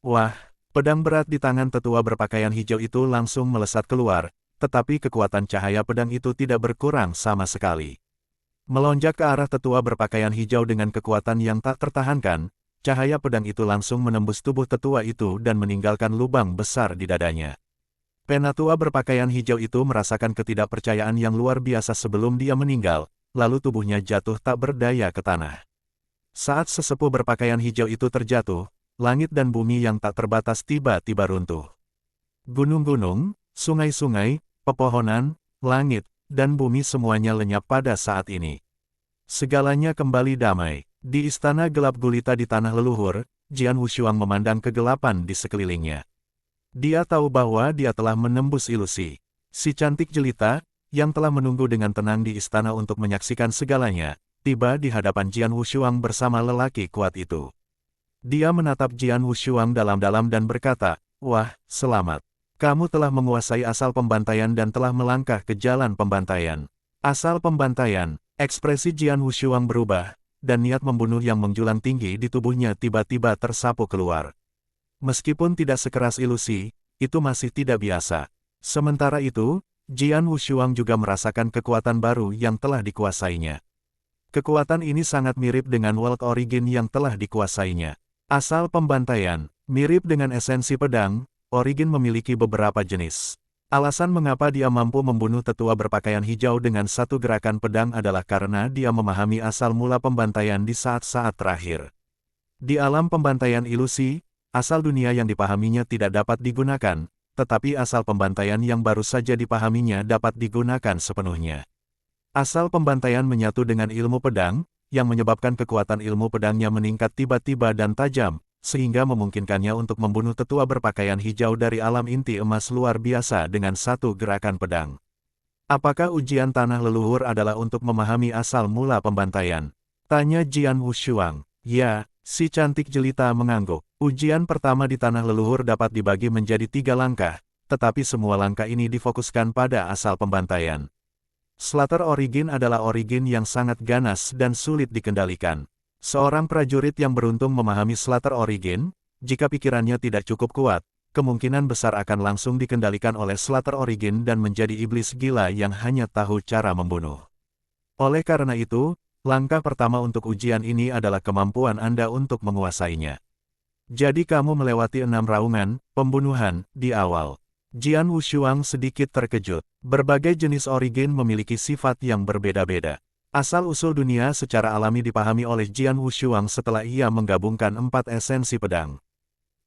Wah, pedang berat di tangan tetua berpakaian hijau itu langsung melesat keluar, tetapi kekuatan cahaya pedang itu tidak berkurang sama sekali. Melonjak ke arah tetua berpakaian hijau dengan kekuatan yang tak tertahankan, cahaya pedang itu langsung menembus tubuh tetua itu dan meninggalkan lubang besar di dadanya. Penatua berpakaian hijau itu merasakan ketidakpercayaan yang luar biasa sebelum dia meninggal, lalu tubuhnya jatuh tak berdaya ke tanah. Saat sesepuh berpakaian hijau itu terjatuh, langit dan bumi yang tak terbatas tiba-tiba runtuh. Gunung-gunung, sungai-sungai, pepohonan, langit, dan bumi semuanya lenyap pada saat ini. Segalanya kembali damai. Di istana gelap gulita di tanah leluhur, Jian Wushuang memandang kegelapan di sekelilingnya. Dia tahu bahwa dia telah menembus ilusi. Si cantik jelita, yang telah menunggu dengan tenang di istana untuk menyaksikan segalanya, tiba di hadapan Jian Wushuang bersama lelaki kuat itu. Dia menatap Jian Wushuang dalam-dalam dan berkata, "Wah, selamat. Kamu telah menguasai asal pembantaian dan telah melangkah ke jalan pembantaian." Asal pembantaian, ekspresi Jian Wushuang berubah, dan niat membunuh yang menjulang tinggi di tubuhnya tiba-tiba tersapu keluar. Meskipun tidak sekeras ilusi, itu masih tidak biasa. Sementara itu, Jian Wushuang juga merasakan kekuatan baru yang telah dikuasainya. Kekuatan ini sangat mirip dengan World Origin yang telah dikuasainya. Asal pembantaian, mirip dengan esensi pedang, Origin memiliki beberapa jenis. Alasan mengapa dia mampu membunuh tetua berpakaian hijau dengan satu gerakan pedang adalah karena dia memahami asal mula pembantaian di saat-saat terakhir. Di alam pembantaian ilusi, asal dunia yang dipahaminya tidak dapat digunakan, tetapi asal pembantaian yang baru saja dipahaminya dapat digunakan sepenuhnya. Asal pembantaian menyatu dengan ilmu pedang, yang menyebabkan kekuatan ilmu pedangnya meningkat tiba-tiba dan tajam, sehingga memungkinkannya untuk membunuh tetua berpakaian hijau dari alam inti emas luar biasa dengan satu gerakan pedang. Apakah ujian tanah leluhur adalah untuk memahami asal mula pembantaian? Tanya Jian Wushuang. Ya, si cantik jelita mengangguk. Ujian pertama di tanah leluhur dapat dibagi menjadi 3 langkah, tetapi semua langkah ini difokuskan pada asal pembantaian. Slaughter Origin adalah origin yang sangat ganas dan sulit dikendalikan. Seorang prajurit yang beruntung memahami Slaughter Origin, jika pikirannya tidak cukup kuat, kemungkinan besar akan langsung dikendalikan oleh Slaughter Origin dan menjadi iblis gila yang hanya tahu cara membunuh. Oleh karena itu, langkah pertama untuk ujian ini adalah kemampuan Anda untuk menguasainya. Jadi kamu melewati 6 raungan pembunuhan di awal. Jian Wushuang sedikit terkejut. Berbagai jenis origin memiliki sifat yang berbeda-beda. Asal-usul dunia secara alami dipahami oleh Jian Wushuang setelah ia menggabungkan 4 esensi pedang.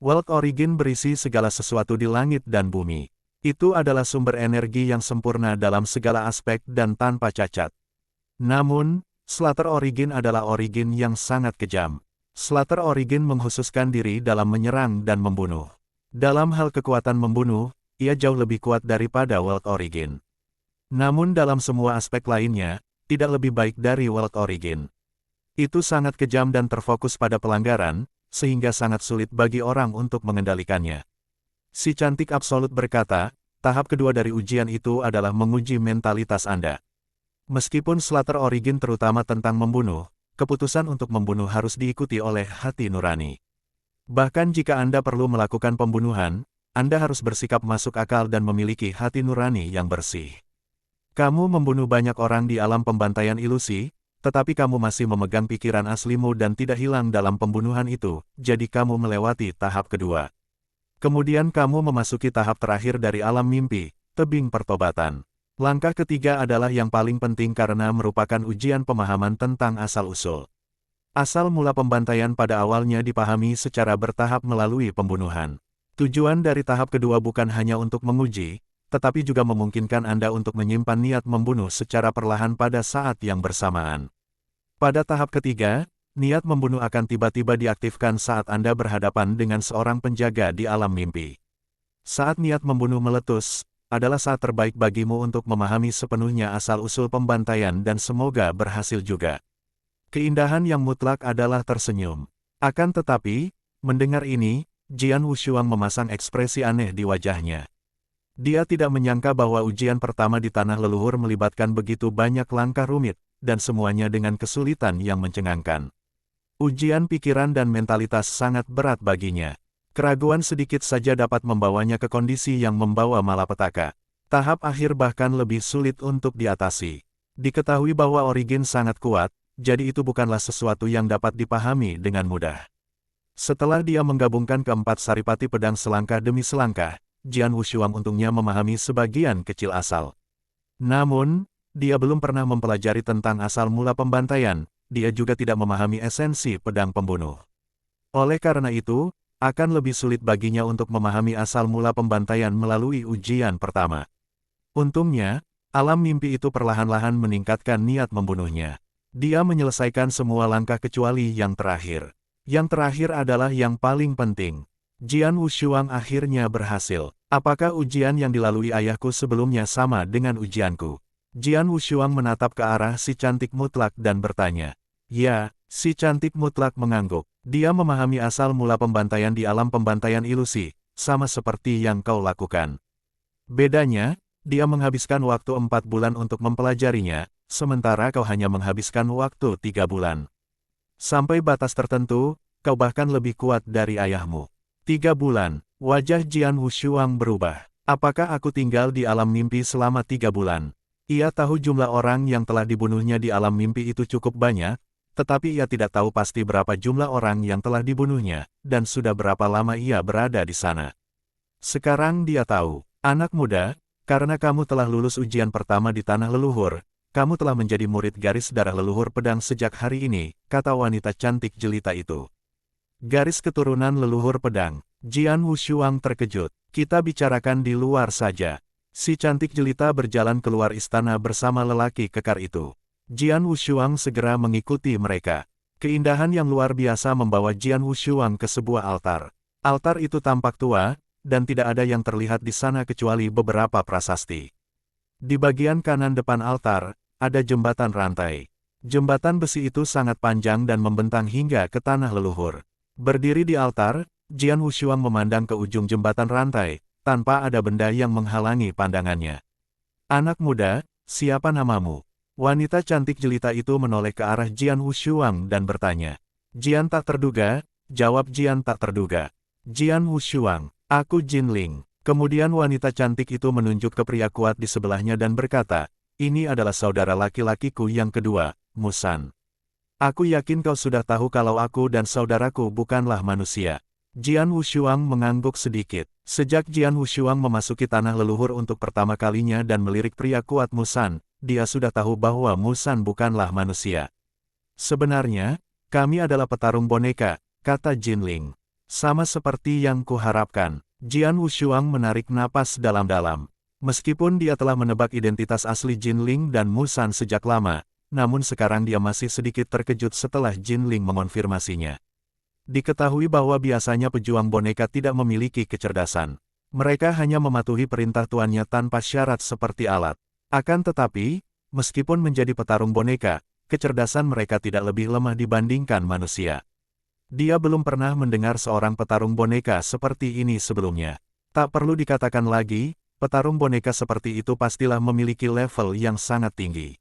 World Origin berisi segala sesuatu di langit dan bumi. Itu adalah sumber energi yang sempurna dalam segala aspek dan tanpa cacat. Namun, Slaughter Origin adalah origin yang sangat kejam. Slaughter Origin menghususkan diri dalam menyerang dan membunuh. Dalam hal kekuatan membunuh, ia jauh lebih kuat daripada World Origin. Namun dalam semua aspek lainnya, tidak lebih baik dari World Origin. Itu sangat kejam dan terfokus pada pelanggaran, sehingga sangat sulit bagi orang untuk mengendalikannya. Si cantik absolut berkata, tahap kedua dari ujian itu adalah menguji mentalitas Anda. Meskipun Slaughter Origin terutama tentang membunuh, keputusan untuk membunuh harus diikuti oleh hati nurani. Bahkan jika Anda perlu melakukan pembunuhan, Anda harus bersikap masuk akal dan memiliki hati nurani yang bersih. Kamu membunuh banyak orang di alam pembantaian ilusi, tetapi kamu masih memegang pikiran aslimu dan tidak hilang dalam pembunuhan itu, jadi kamu melewati tahap kedua. Kemudian kamu memasuki tahap terakhir dari alam mimpi, tebing pertobatan. Langkah ketiga adalah yang paling penting karena merupakan ujian pemahaman tentang asal-usul. Asal mula pembantaian pada awalnya dipahami secara bertahap melalui pembunuhan. Tujuan dari tahap kedua bukan hanya untuk menguji, tetapi juga memungkinkan Anda untuk menyimpan niat membunuh secara perlahan pada saat yang bersamaan. Pada tahap ketiga, niat membunuh akan tiba-tiba diaktifkan saat Anda berhadapan dengan seorang penjaga di alam mimpi. Saat niat membunuh meletus, adalah saat terbaik bagimu untuk memahami sepenuhnya asal-usul pembantaian dan semoga berhasil juga. Keindahan yang mutlak adalah tersenyum. Akan tetapi, mendengar ini, Jian Wushuang memasang ekspresi aneh di wajahnya. Dia tidak menyangka bahwa ujian pertama di tanah leluhur melibatkan begitu banyak langkah rumit, dan semuanya dengan kesulitan yang mencengangkan. Ujian pikiran dan mentalitas sangat berat baginya. Keraguan sedikit saja dapat membawanya ke kondisi yang membawa malapetaka. Tahap akhir bahkan lebih sulit untuk diatasi. Diketahui bahwa origin sangat kuat, jadi itu bukanlah sesuatu yang dapat dipahami dengan mudah. Setelah dia menggabungkan keempat saripati pedang selangkah demi selangkah, Jian Wushuang untungnya memahami sebagian kecil asal. Namun, dia belum pernah mempelajari tentang asal mula pembantaian, dia juga tidak memahami esensi pedang pembunuh. Oleh karena itu, akan lebih sulit baginya untuk memahami asal mula pembantaian melalui ujian pertama. Untungnya, alam mimpi itu perlahan-lahan meningkatkan niat membunuhnya. Dia menyelesaikan semua langkah kecuali yang terakhir. Yang terakhir adalah yang paling penting. Jian Wushuang akhirnya berhasil. Apakah ujian yang dilalui ayahku sebelumnya sama dengan ujianku? Jian Wushuang menatap ke arah si cantik mutlak dan bertanya. Ya, si cantik mutlak mengangguk. Dia memahami asal mula pembantaian di alam pembantaian ilusi, sama seperti yang kau lakukan. Bedanya, dia menghabiskan waktu 4 bulan untuk mempelajarinya, sementara kau hanya menghabiskan waktu 3 bulan. Sampai batas tertentu, kau bahkan lebih kuat dari ayahmu. 3 bulan, wajah Jian Wushuang berubah. Apakah aku tinggal di alam mimpi selama 3 bulan? Ia tahu jumlah orang yang telah dibunuhnya di alam mimpi itu cukup banyak, tetapi ia tidak tahu pasti berapa jumlah orang yang telah dibunuhnya, dan sudah berapa lama ia berada di sana. Sekarang dia tahu, anak muda, karena kamu telah lulus ujian pertama di tanah leluhur, kamu telah menjadi murid garis darah leluhur pedang sejak hari ini, kata wanita cantik jelita itu. Garis keturunan leluhur pedang. Jian Wushuang terkejut. Kita bicarakan di luar saja. Si cantik jelita berjalan keluar istana bersama lelaki kekar itu. Jian Wushuang segera mengikuti mereka. Keindahan yang luar biasa membawa Jian Wushuang ke sebuah altar. Altar itu tampak tua, dan tidak ada yang terlihat di sana kecuali beberapa prasasti. Di bagian kanan depan altar, ada jembatan rantai. Jembatan besi itu sangat panjang dan membentang hingga ke tanah leluhur. Berdiri di altar, Jian Wushuang memandang ke ujung jembatan rantai, tanpa ada benda yang menghalangi pandangannya. Anak muda, siapa namamu? Wanita cantik jelita itu menoleh ke arah Jian Wushuang dan bertanya. Jian tak terduga, jawab Jian tak terduga. Jian Wushuang, aku Jin Ling. Kemudian wanita cantik itu menunjuk ke pria kuat di sebelahnya dan berkata, ini adalah saudara laki-lakiku yang kedua, Musan. Aku yakin kau sudah tahu kalau aku dan saudaraku bukanlah manusia. Jian Wushuang mengangguk sedikit. Sejak Jian Wushuang memasuki tanah leluhur untuk pertama kalinya dan melirik pria kuat Musan, dia sudah tahu bahwa Musan bukanlah manusia. Sebenarnya, kami adalah petarung boneka, kata Jin Ling. Sama seperti yang kuharapkan. Jian Wushuang menarik napas dalam-dalam. Meskipun dia telah menebak identitas asli Jin Ling dan Musan sejak lama, namun sekarang dia masih sedikit terkejut setelah Jin Ling mengonfirmasinya. Diketahui bahwa biasanya pejuang boneka tidak memiliki kecerdasan. Mereka hanya mematuhi perintah tuannya tanpa syarat seperti alat. Akan tetapi, meskipun menjadi petarung boneka, kecerdasan mereka tidak lebih lemah dibandingkan manusia. Dia belum pernah mendengar seorang petarung boneka seperti ini sebelumnya. Tak perlu dikatakan lagi, petarung boneka seperti itu pastilah memiliki level yang sangat tinggi.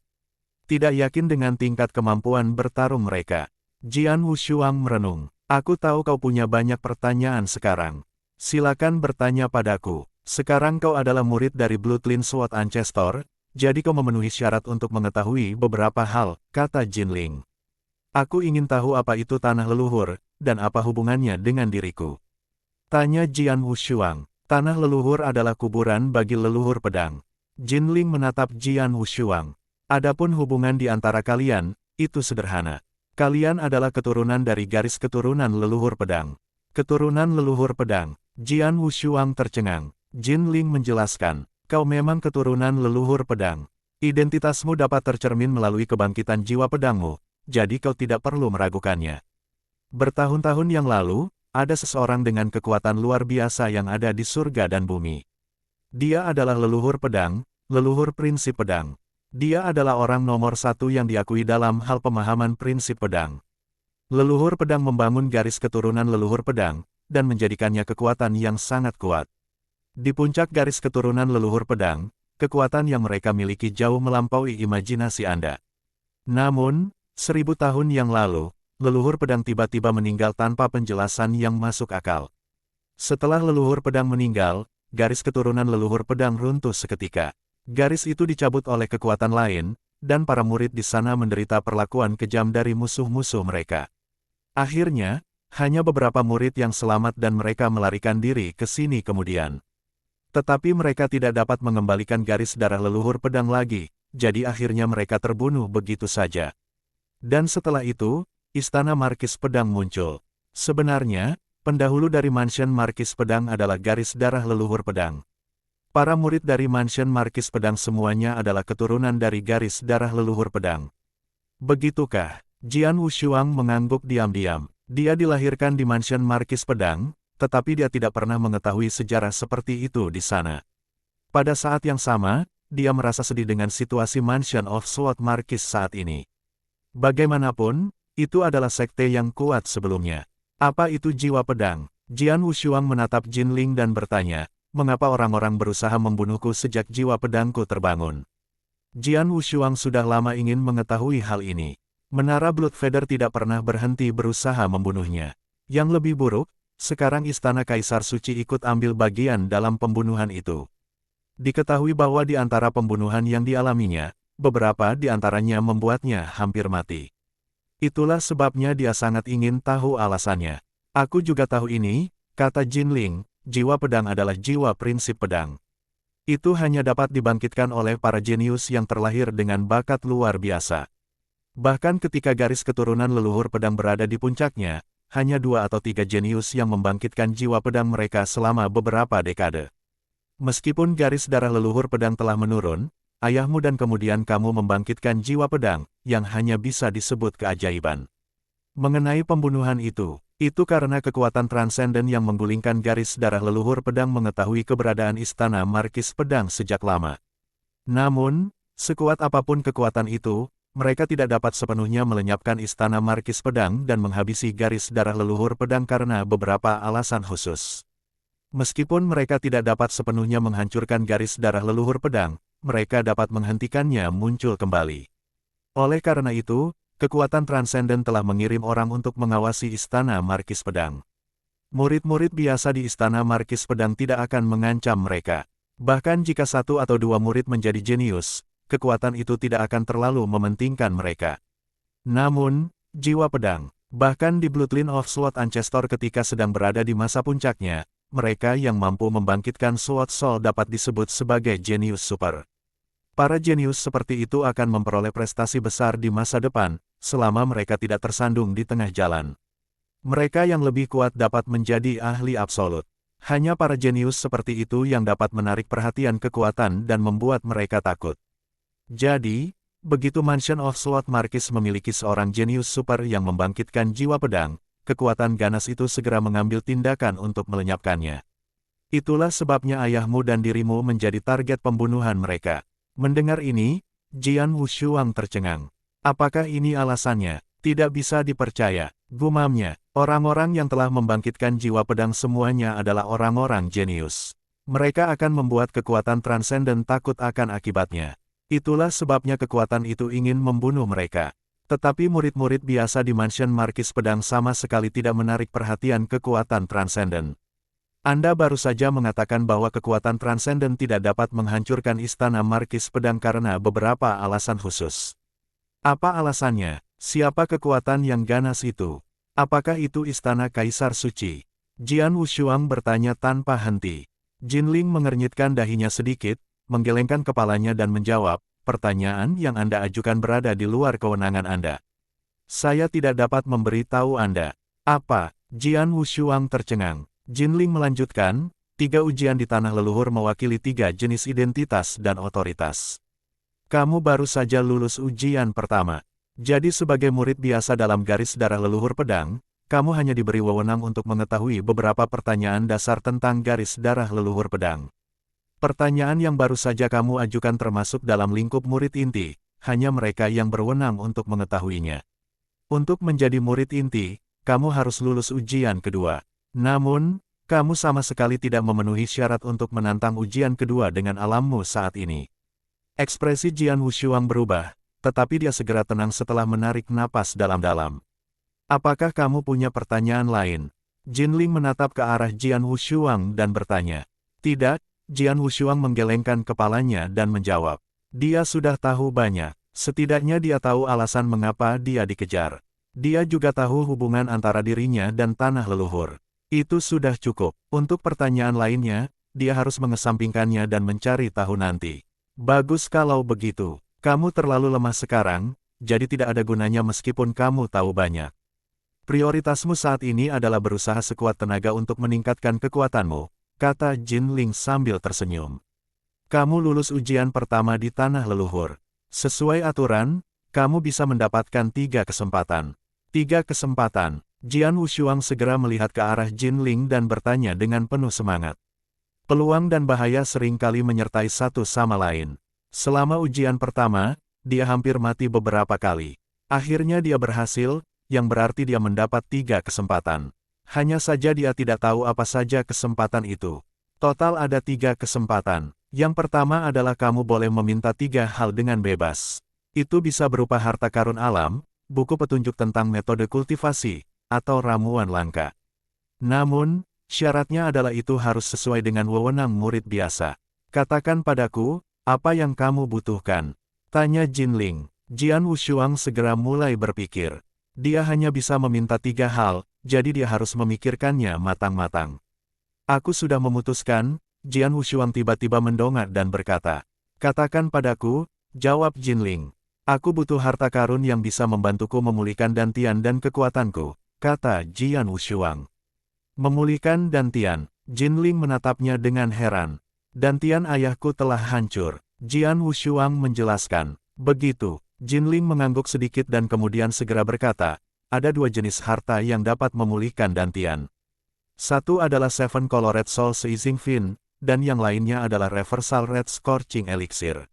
Tidak yakin dengan tingkat kemampuan bertarung mereka. Jian Wushuang merenung. Aku tahu kau punya banyak pertanyaan sekarang. Silakan bertanya padaku. Sekarang kau adalah murid dari Bloodline Sword Ancestor, jadi kau memenuhi syarat untuk mengetahui beberapa hal, kata Jin Ling. Aku ingin tahu apa itu tanah leluhur, dan apa hubungannya dengan diriku. Tanya Jian Wushuang. Tanah leluhur adalah kuburan bagi leluhur pedang. Jin Ling menatap Jian Wushuang. Adapun hubungan di antara kalian, itu sederhana. Kalian adalah keturunan dari garis keturunan leluhur pedang. Keturunan leluhur pedang. Jian Wushuang tercengang. Jin Ling menjelaskan, kau memang keturunan leluhur pedang. Identitasmu dapat tercermin melalui kebangkitan jiwa pedangmu, jadi kau tidak perlu meragukannya. Bertahun-tahun yang lalu, ada seseorang dengan kekuatan luar biasa yang ada di surga dan bumi. Dia adalah leluhur pedang, leluhur prinsip pedang. Dia adalah orang nomor satu yang diakui dalam hal pemahaman prinsip pedang. Leluhur pedang membangun garis keturunan leluhur pedang, dan menjadikannya kekuatan yang sangat kuat. Di puncak garis keturunan leluhur pedang, kekuatan yang mereka miliki jauh melampaui imajinasi Anda. Namun, 1000 tahun yang lalu, leluhur pedang tiba-tiba meninggal tanpa penjelasan yang masuk akal. Setelah leluhur pedang meninggal, garis keturunan leluhur pedang runtuh seketika. Garis itu dicabut oleh kekuatan lain, dan para murid di sana menderita perlakuan kejam dari musuh-musuh mereka. Akhirnya, hanya beberapa murid yang selamat dan mereka melarikan diri ke sini kemudian. Tetapi mereka tidak dapat mengembalikan garis darah leluhur pedang lagi, jadi akhirnya mereka terbunuh begitu saja. Dan setelah itu, Istana Markis Pedang muncul. Sebenarnya, pendahulu dari Mansion Markis Pedang adalah garis darah leluhur pedang. Para murid dari Mansion Markis Pedang semuanya adalah keturunan dari garis darah leluhur pedang. Begitukah? Jian Wushuang mengangguk diam-diam. Dia dilahirkan di mansion Markis Pedang, tetapi dia tidak pernah mengetahui sejarah seperti itu di sana. Pada saat yang sama, dia merasa sedih dengan situasi Mansion of Sword Markis saat ini. Bagaimanapun, itu adalah sekte yang kuat sebelumnya. Apa itu jiwa pedang? Jian Wushuang menatap Jin Ling dan bertanya, mengapa orang-orang berusaha membunuhku sejak jiwa pedangku terbangun? Jian Wushuang sudah lama ingin mengetahui hal ini. Menara Bloodfeather tidak pernah berhenti berusaha membunuhnya. Yang lebih buruk, sekarang Istana Kaisar Suci ikut ambil bagian dalam pembunuhan itu. Diketahui bahwa di antara pembunuhan yang dialaminya, beberapa di antaranya membuatnya hampir mati. Itulah sebabnya dia sangat ingin tahu alasannya. Aku juga tahu ini, kata Jin Ling, jiwa pedang adalah jiwa prinsip pedang. Itu hanya dapat dibangkitkan oleh para jenius yang terlahir dengan bakat luar biasa. Bahkan ketika garis keturunan leluhur pedang berada di puncaknya, hanya 2 atau 3 jenius yang membangkitkan jiwa pedang mereka selama beberapa dekade. Meskipun garis darah leluhur pedang telah menurun, ayahmu dan kemudian kamu membangkitkan jiwa pedang, yang hanya bisa disebut keajaiban. Mengenai pembunuhan itu karena kekuatan transenden yang menggulingkan garis darah leluhur pedang mengetahui keberadaan Istana Markis Pedang sejak lama. Namun, sekuat apapun kekuatan itu, mereka tidak dapat sepenuhnya melenyapkan Istana Markis Pedang dan menghabisi garis darah leluhur pedang karena beberapa alasan khusus. Meskipun mereka tidak dapat sepenuhnya menghancurkan garis darah leluhur pedang, mereka dapat menghentikannya muncul kembali. Oleh karena itu, kekuatan transenden telah mengirim orang untuk mengawasi Istana Markis Pedang. Murid-murid biasa di Istana Markis Pedang tidak akan mengancam mereka. Bahkan jika 1 atau 2 murid menjadi jenius, kekuatan itu tidak akan terlalu mementingkan mereka. Namun, jiwa pedang, bahkan di Bloodline of Sword Ancestor ketika sedang berada di masa puncaknya, mereka yang mampu membangkitkan Sword Soul dapat disebut sebagai jenius super. Para jenius seperti itu akan memperoleh prestasi besar di masa depan, selama mereka tidak tersandung di tengah jalan. Mereka yang lebih kuat dapat menjadi ahli absolut. Hanya para jenius seperti itu yang dapat menarik perhatian kekuatan dan membuat mereka takut. Jadi, begitu Mansion of Sword Markis memiliki seorang jenius super yang membangkitkan jiwa pedang, kekuatan ganas itu segera mengambil tindakan untuk melenyapkannya. Itulah sebabnya ayahmu dan dirimu menjadi target pembunuhan mereka. Mendengar ini, Jian Wushuang tercengang. Apakah ini alasannya? Tidak bisa dipercaya, gumamnya. Orang-orang yang telah membangkitkan jiwa pedang semuanya adalah orang-orang jenius. Mereka akan membuat kekuatan transenden takut akan akibatnya. Itulah sebabnya kekuatan itu ingin membunuh mereka. Tetapi murid-murid biasa di Mansion Markis Pedang sama sekali tidak menarik perhatian kekuatan transenden. Anda baru saja mengatakan bahwa kekuatan transenden tidak dapat menghancurkan Istana Markis Pedang karena beberapa alasan khusus. Apa alasannya? Siapa kekuatan yang ganas itu? Apakah itu Istana Kaisar Suci? Jian Wushuang bertanya tanpa henti. Jin Ling mengernyitkan dahinya sedikit, menggelengkan kepalanya dan menjawab, pertanyaan yang Anda ajukan berada di luar kewenangan Anda. Saya tidak dapat memberi tahu Anda. Apa? Jian Wushuang tercengang. Jin Ling melanjutkan, 3 ujian di tanah leluhur mewakili 3 jenis identitas dan otoritas. Kamu baru saja lulus ujian pertama. Jadi sebagai murid biasa dalam garis darah leluhur pedang, kamu hanya diberi wewenang untuk mengetahui beberapa pertanyaan dasar tentang garis darah leluhur pedang. Pertanyaan yang baru saja kamu ajukan termasuk dalam lingkup murid inti, hanya mereka yang berwenang untuk mengetahuinya. Untuk menjadi murid inti, kamu harus lulus ujian kedua. Namun, kamu sama sekali tidak memenuhi syarat untuk menantang ujian kedua dengan alammu saat ini. Ekspresi Jian Wushuang berubah, tetapi dia segera tenang setelah menarik napas dalam-dalam. Apakah kamu punya pertanyaan lain? Jin Ling menatap ke arah Jian Wushuang dan bertanya. Tidak. Jian Wushuang menggelengkan kepalanya dan menjawab. Dia sudah tahu banyak. Setidaknya dia tahu alasan mengapa dia dikejar. Dia juga tahu hubungan antara dirinya dan tanah leluhur. Itu sudah cukup. Untuk pertanyaan lainnya, dia harus mengesampingkannya dan mencari tahu nanti. Bagus kalau begitu. Kamu terlalu lemah sekarang, jadi tidak ada gunanya meskipun kamu tahu banyak. Prioritasmu saat ini adalah berusaha sekuat tenaga untuk meningkatkan kekuatanmu, kata Jin Ling sambil tersenyum. Kamu lulus ujian pertama di tanah leluhur. Sesuai aturan, kamu bisa mendapatkan 3 kesempatan. 3 kesempatan. Jian Wushuang segera melihat ke arah Jin Ling dan bertanya dengan penuh semangat. Peluang dan bahaya seringkali menyertai satu sama lain. Selama ujian pertama, dia hampir mati beberapa kali. Akhirnya dia berhasil, yang berarti dia mendapat 3 kesempatan. Hanya saja dia tidak tahu apa saja kesempatan itu. Total ada 3 kesempatan. Yang pertama adalah kamu boleh meminta 3 hal dengan bebas. Itu bisa berupa harta karun alam, buku petunjuk tentang metode kultivasi, atau ramuan langka. Namun, syaratnya adalah itu harus sesuai dengan wewenang murid biasa. Katakan padaku, apa yang kamu butuhkan? Tanya Jin Ling. Jian Wushuang segera mulai berpikir. Dia hanya bisa meminta 3 hal, jadi dia harus memikirkannya matang-matang. Aku sudah memutuskan, Jian Wushuang tiba-tiba mendongak dan berkata. Katakan padaku, jawab Jin Ling. Aku butuh harta karun yang bisa membantuku memulihkan dantian dan kekuatanku, kata Jian Wushuang. Memulihkan dantian, Jin Ling menatapnya dengan heran. Dantian ayahku telah hancur, Jian Wushuang menjelaskan. Begitu. Jin Ling mengangguk sedikit dan kemudian segera berkata, ada 2 jenis harta yang dapat memulihkan dantian. Satu adalah Seven Colored Soul Seizing Fin, dan yang lainnya adalah Reversal Red Scorching Elixir.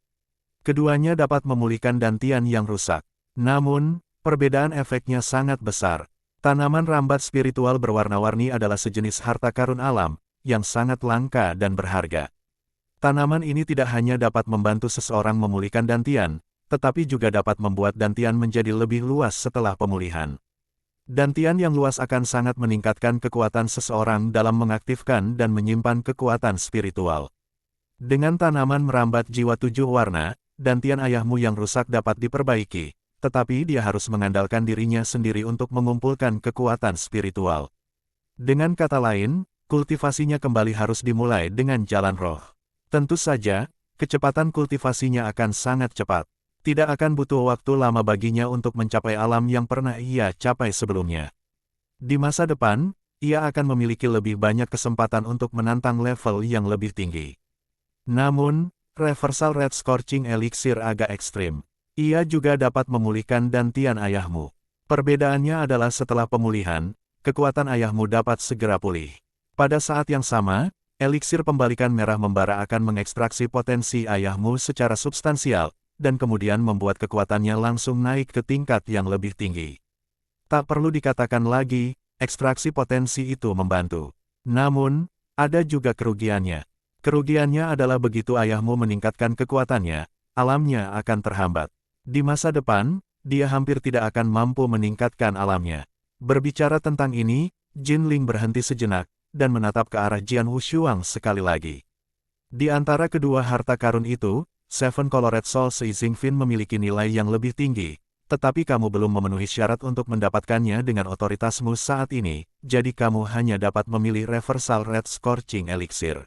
Keduanya dapat memulihkan dantian yang rusak. Namun, perbedaan efeknya sangat besar. Tanaman rambat spiritual berwarna-warni adalah sejenis harta karun alam, yang sangat langka dan berharga. Tanaman ini tidak hanya dapat membantu seseorang memulihkan dantian, tetapi juga dapat membuat dantian menjadi lebih luas setelah pemulihan. Dantian yang luas akan sangat meningkatkan kekuatan seseorang dalam mengaktifkan dan menyimpan kekuatan spiritual. Dengan tanaman merambat jiwa 7 warna, dantian ayahmu yang rusak dapat diperbaiki, tetapi dia harus mengandalkan dirinya sendiri untuk mengumpulkan kekuatan spiritual. Dengan kata lain, kultivasinya kembali harus dimulai dengan jalan roh. Tentu saja, kecepatan kultivasinya akan sangat cepat. Tidak akan butuh waktu lama baginya untuk mencapai alam yang pernah ia capai sebelumnya. Di masa depan, ia akan memiliki lebih banyak kesempatan untuk menantang level yang lebih tinggi. Namun, Reversal Red Scorching Elixir agak ekstrim. Ia juga dapat memulihkan dantian ayahmu. Perbedaannya adalah setelah pemulihan, kekuatan ayahmu dapat segera pulih. Pada saat yang sama, eliksir pembalikan merah membara akan mengekstraksi potensi ayahmu secara substansial, dan kemudian membuat kekuatannya langsung naik ke tingkat yang lebih tinggi. Tak perlu dikatakan lagi, ekstraksi potensi itu membantu. Namun, ada juga kerugiannya. Kerugiannya adalah begitu ayahmu meningkatkan kekuatannya, alamnya akan terhambat. Di masa depan, dia hampir tidak akan mampu meningkatkan alamnya. Berbicara tentang ini, Jin Ling berhenti sejenak, dan menatap ke arah Jian Wushuang sekali lagi. Di antara kedua harta karun itu, Seven Colored Soul Seizing Fin memiliki nilai yang lebih tinggi, tetapi kamu belum memenuhi syarat untuk mendapatkannya dengan otoritasmu saat ini, jadi kamu hanya dapat memilih Reversal Red Scorching Elixir.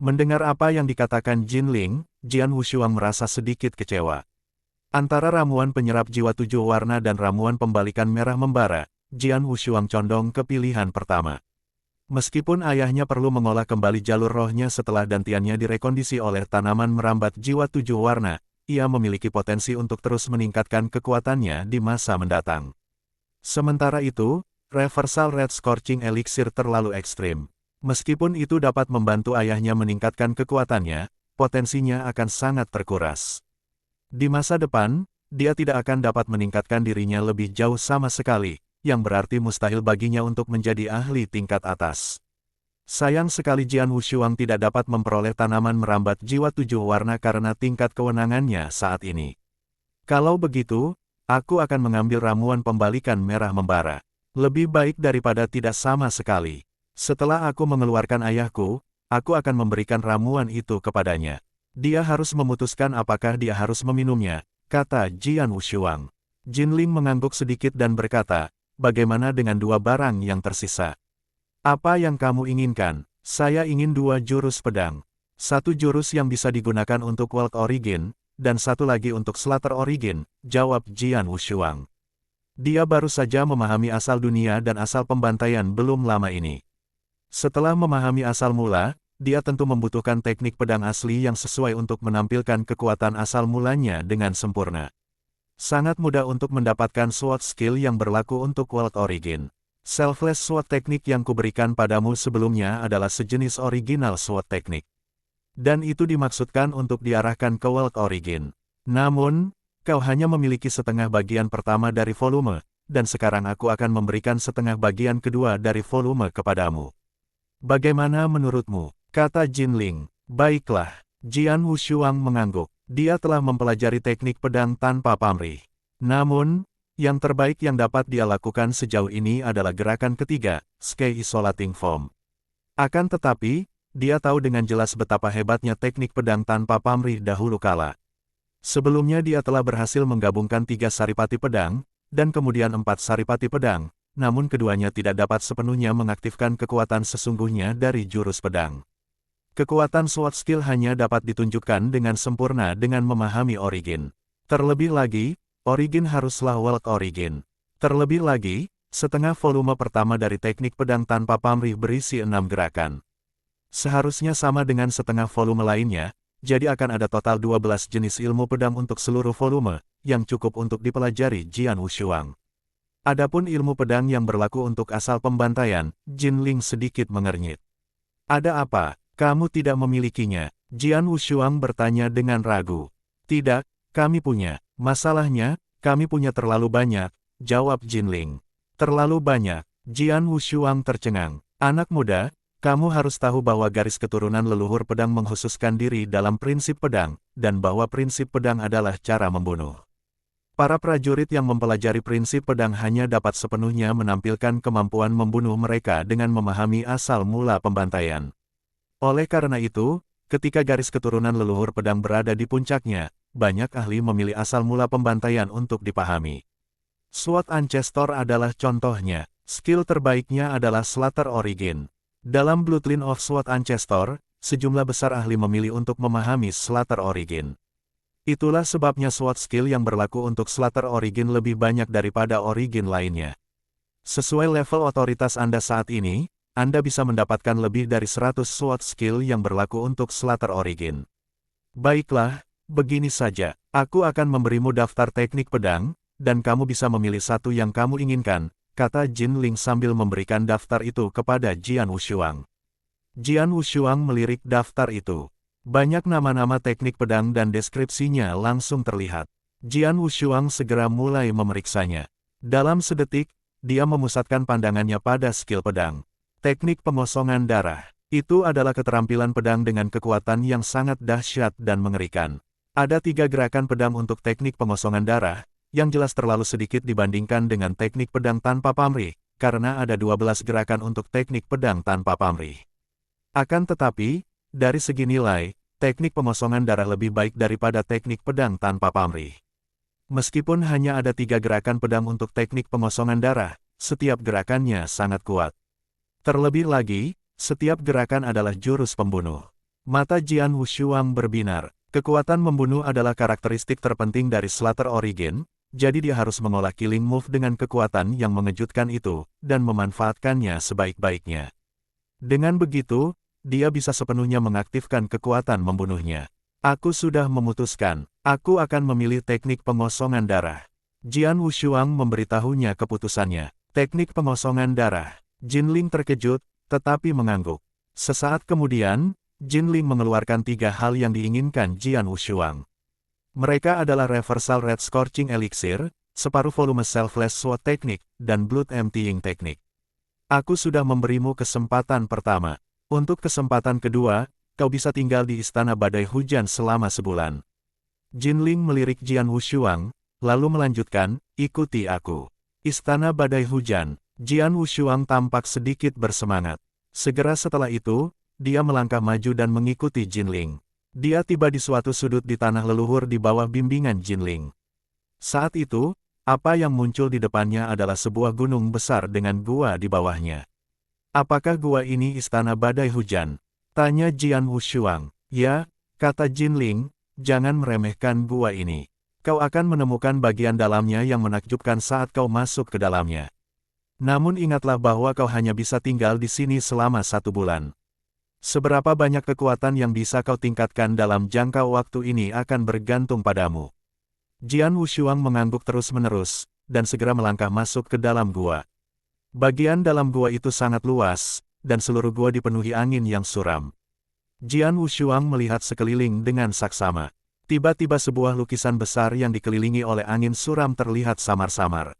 Mendengar apa yang dikatakan Jin Ling, Jian Wushuang merasa sedikit kecewa. Antara ramuan penyerap jiwa 7 warna dan ramuan pembalikan merah membara, Jian Wushuang condong ke pilihan pertama. Meskipun ayahnya perlu mengolah kembali jalur rohnya setelah dantiannya direkondisi oleh tanaman merambat jiwa 7 warna, ia memiliki potensi untuk terus meningkatkan kekuatannya di masa mendatang. Sementara itu, Reversal Red Scorching Elixir terlalu ekstrim. Meskipun itu dapat membantu ayahnya meningkatkan kekuatannya, potensinya akan sangat terkuras. Di masa depan, dia tidak akan dapat meningkatkan dirinya lebih jauh sama sekali, yang berarti mustahil baginya untuk menjadi ahli tingkat atas. Sayang sekali Jian Wushuang tidak dapat memperoleh tanaman merambat jiwa 7 warna karena tingkat kewenangannya saat ini. Kalau begitu, aku akan mengambil ramuan pembalikan merah membara. Lebih baik daripada tidak sama sekali. Setelah aku mengeluarkan ayahku, aku akan memberikan ramuan itu kepadanya. Dia harus memutuskan apakah dia harus meminumnya, kata Jian Wushuang. Jin Ling mengangguk sedikit dan berkata, bagaimana dengan 2 barang yang tersisa? Apa yang kamu inginkan? Saya ingin 2 jurus pedang. 1 jurus yang bisa digunakan untuk World Origin, dan 1 lagi untuk Slaughter Origin, jawab Jian Wushuang. Dia baru saja memahami asal dunia dan asal pembantaian belum lama ini. Setelah memahami asal mula, dia tentu membutuhkan teknik pedang asli yang sesuai untuk menampilkan kekuatan asal mulanya dengan sempurna. Sangat mudah untuk mendapatkan sword skill yang berlaku untuk World Origin. Selfless Sword teknik yang kuberikan padamu sebelumnya adalah sejenis original sword teknik. Dan itu dimaksudkan untuk diarahkan ke World Origin. Namun, kau hanya memiliki setengah bagian pertama dari volume, dan sekarang aku akan memberikan setengah bagian kedua dari volume kepadamu. Bagaimana menurutmu? Kata Jinling. Baiklah. Jian Wushuang mengangguk. Dia telah mempelajari teknik pedang tanpa pamrih. Namun, yang terbaik yang dapat dia lakukan sejauh ini adalah gerakan ketiga, Sky Isolating Foam. Akan tetapi, dia tahu dengan jelas betapa hebatnya teknik pedang tanpa pamrih dahulu kala. Sebelumnya dia telah berhasil menggabungkan 3 saripati pedang, dan kemudian 4 saripati pedang, namun keduanya tidak dapat sepenuhnya mengaktifkan kekuatan sesungguhnya dari jurus pedang. Kekuatan sword skill hanya dapat ditunjukkan dengan sempurna dengan memahami Origin. Terlebih lagi, Origin haruslah World Origin. Terlebih lagi, setengah volume pertama dari teknik pedang tanpa pamrih berisi 6 gerakan. Seharusnya sama dengan setengah volume lainnya, jadi akan ada total 12 jenis ilmu pedang untuk seluruh volume, yang cukup untuk dipelajari Jian Wushuang. Adapun ilmu pedang yang berlaku untuk asal pembantaian, Jinling sedikit mengernyit. Ada apa? Kamu tidak memilikinya? Jian Wushuang bertanya dengan ragu. Tidak, kami punya. Masalahnya, kami punya terlalu banyak, jawab Jinling. Terlalu banyak. Jian Wushuang tercengang. Anak muda, kamu harus tahu bahwa garis keturunan leluhur pedang mengkhususkan diri dalam prinsip pedang, dan bahwa prinsip pedang adalah cara membunuh. Para prajurit yang mempelajari prinsip pedang hanya dapat sepenuhnya menampilkan kemampuan membunuh mereka dengan memahami asal mula pembantaian. Oleh karena itu, ketika garis keturunan leluhur pedang berada di puncaknya, banyak ahli memilih asal mula pembantaian untuk dipahami. Sword Ancestor adalah contohnya. Skill terbaiknya adalah Slaughter Origin. Dalam Bloodline of Sword Ancestor, sejumlah besar ahli memilih untuk memahami Slaughter Origin. Itulah sebabnya sword skill yang berlaku untuk Slaughter Origin lebih banyak daripada origin lainnya. Sesuai level otoritas Anda saat ini, Anda bisa mendapatkan lebih dari 100 sword skill yang berlaku untuk Slaughter Origin. Baiklah, begini saja, aku akan memberimu daftar teknik pedang, dan kamu bisa memilih satu yang kamu inginkan, kata Jinling sambil memberikan daftar itu kepada Jian Wushuang. Jian Wushuang melirik daftar itu. Banyak nama-nama teknik pedang dan deskripsinya langsung terlihat. Jian Wushuang segera mulai memeriksanya. Dalam sedetik, dia memusatkan pandangannya pada skill pedang. Teknik pengosongan darah. Itu adalah keterampilan pedang dengan kekuatan yang sangat dahsyat dan mengerikan. Ada 3 gerakan pedang untuk teknik pengosongan darah, yang jelas terlalu sedikit dibandingkan dengan teknik pedang tanpa pamrih, karena ada 12 gerakan untuk teknik pedang tanpa pamrih. Akan tetapi, dari segi nilai, teknik pengosongan darah lebih baik daripada teknik pedang tanpa pamrih. Meskipun hanya ada 3 gerakan pedang untuk teknik pengosongan darah, setiap gerakannya sangat kuat. Terlebih lagi, setiap gerakan adalah jurus pembunuh. Mata Jian Wushuang berbinar. Kekuatan membunuh adalah karakteristik terpenting dari Slaughter Origin, jadi dia harus mengolah killing move dengan kekuatan yang mengejutkan itu, dan memanfaatkannya sebaik-baiknya. Dengan begitu, dia bisa sepenuhnya mengaktifkan kekuatan membunuhnya. Aku sudah memutuskan, aku akan memilih teknik pengosongan darah. Jian Wushuang memberitahunya keputusannya. Teknik pengosongan darah. Jinling terkejut, tetapi mengangguk. Sesaat kemudian, Jinling mengeluarkan 3 hal yang diinginkan Jian Wushuang. Mereka adalah Reversal Red Scorching Elixir, separuh volume Selfless Sword Technique, dan Blood Emptying Technique. Aku sudah memberimu kesempatan pertama. Untuk kesempatan kedua, kau bisa tinggal di Istana Badai Hujan selama sebulan. Jinling melirik Jian Wushuang, lalu melanjutkan, ikuti aku. Istana Badai Hujan. Jian Wushuang tampak sedikit bersemangat. Segera setelah itu, dia melangkah maju dan mengikuti Jinling. Dia tiba di suatu sudut di tanah leluhur di bawah bimbingan Jinling. Saat itu, apa yang muncul di depannya adalah sebuah gunung besar dengan gua di bawahnya. Apakah gua ini Istana Badai Hujan? Tanya Jian Wushuang. Ya, kata Jinling, jangan meremehkan gua ini. Kau akan menemukan bagian dalamnya yang menakjubkan saat kau masuk ke dalamnya. Namun ingatlah bahwa kau hanya bisa tinggal di sini selama 1 bulan. Seberapa banyak kekuatan yang bisa kau tingkatkan dalam jangka waktu ini akan bergantung padamu. Jian Wushuang mengangguk terus-menerus, dan segera melangkah masuk ke dalam gua. Bagian dalam gua itu sangat luas, dan seluruh gua dipenuhi angin yang suram. Jian Wushuang melihat sekeliling dengan saksama. Tiba-tiba sebuah lukisan besar yang dikelilingi oleh angin suram terlihat samar-samar.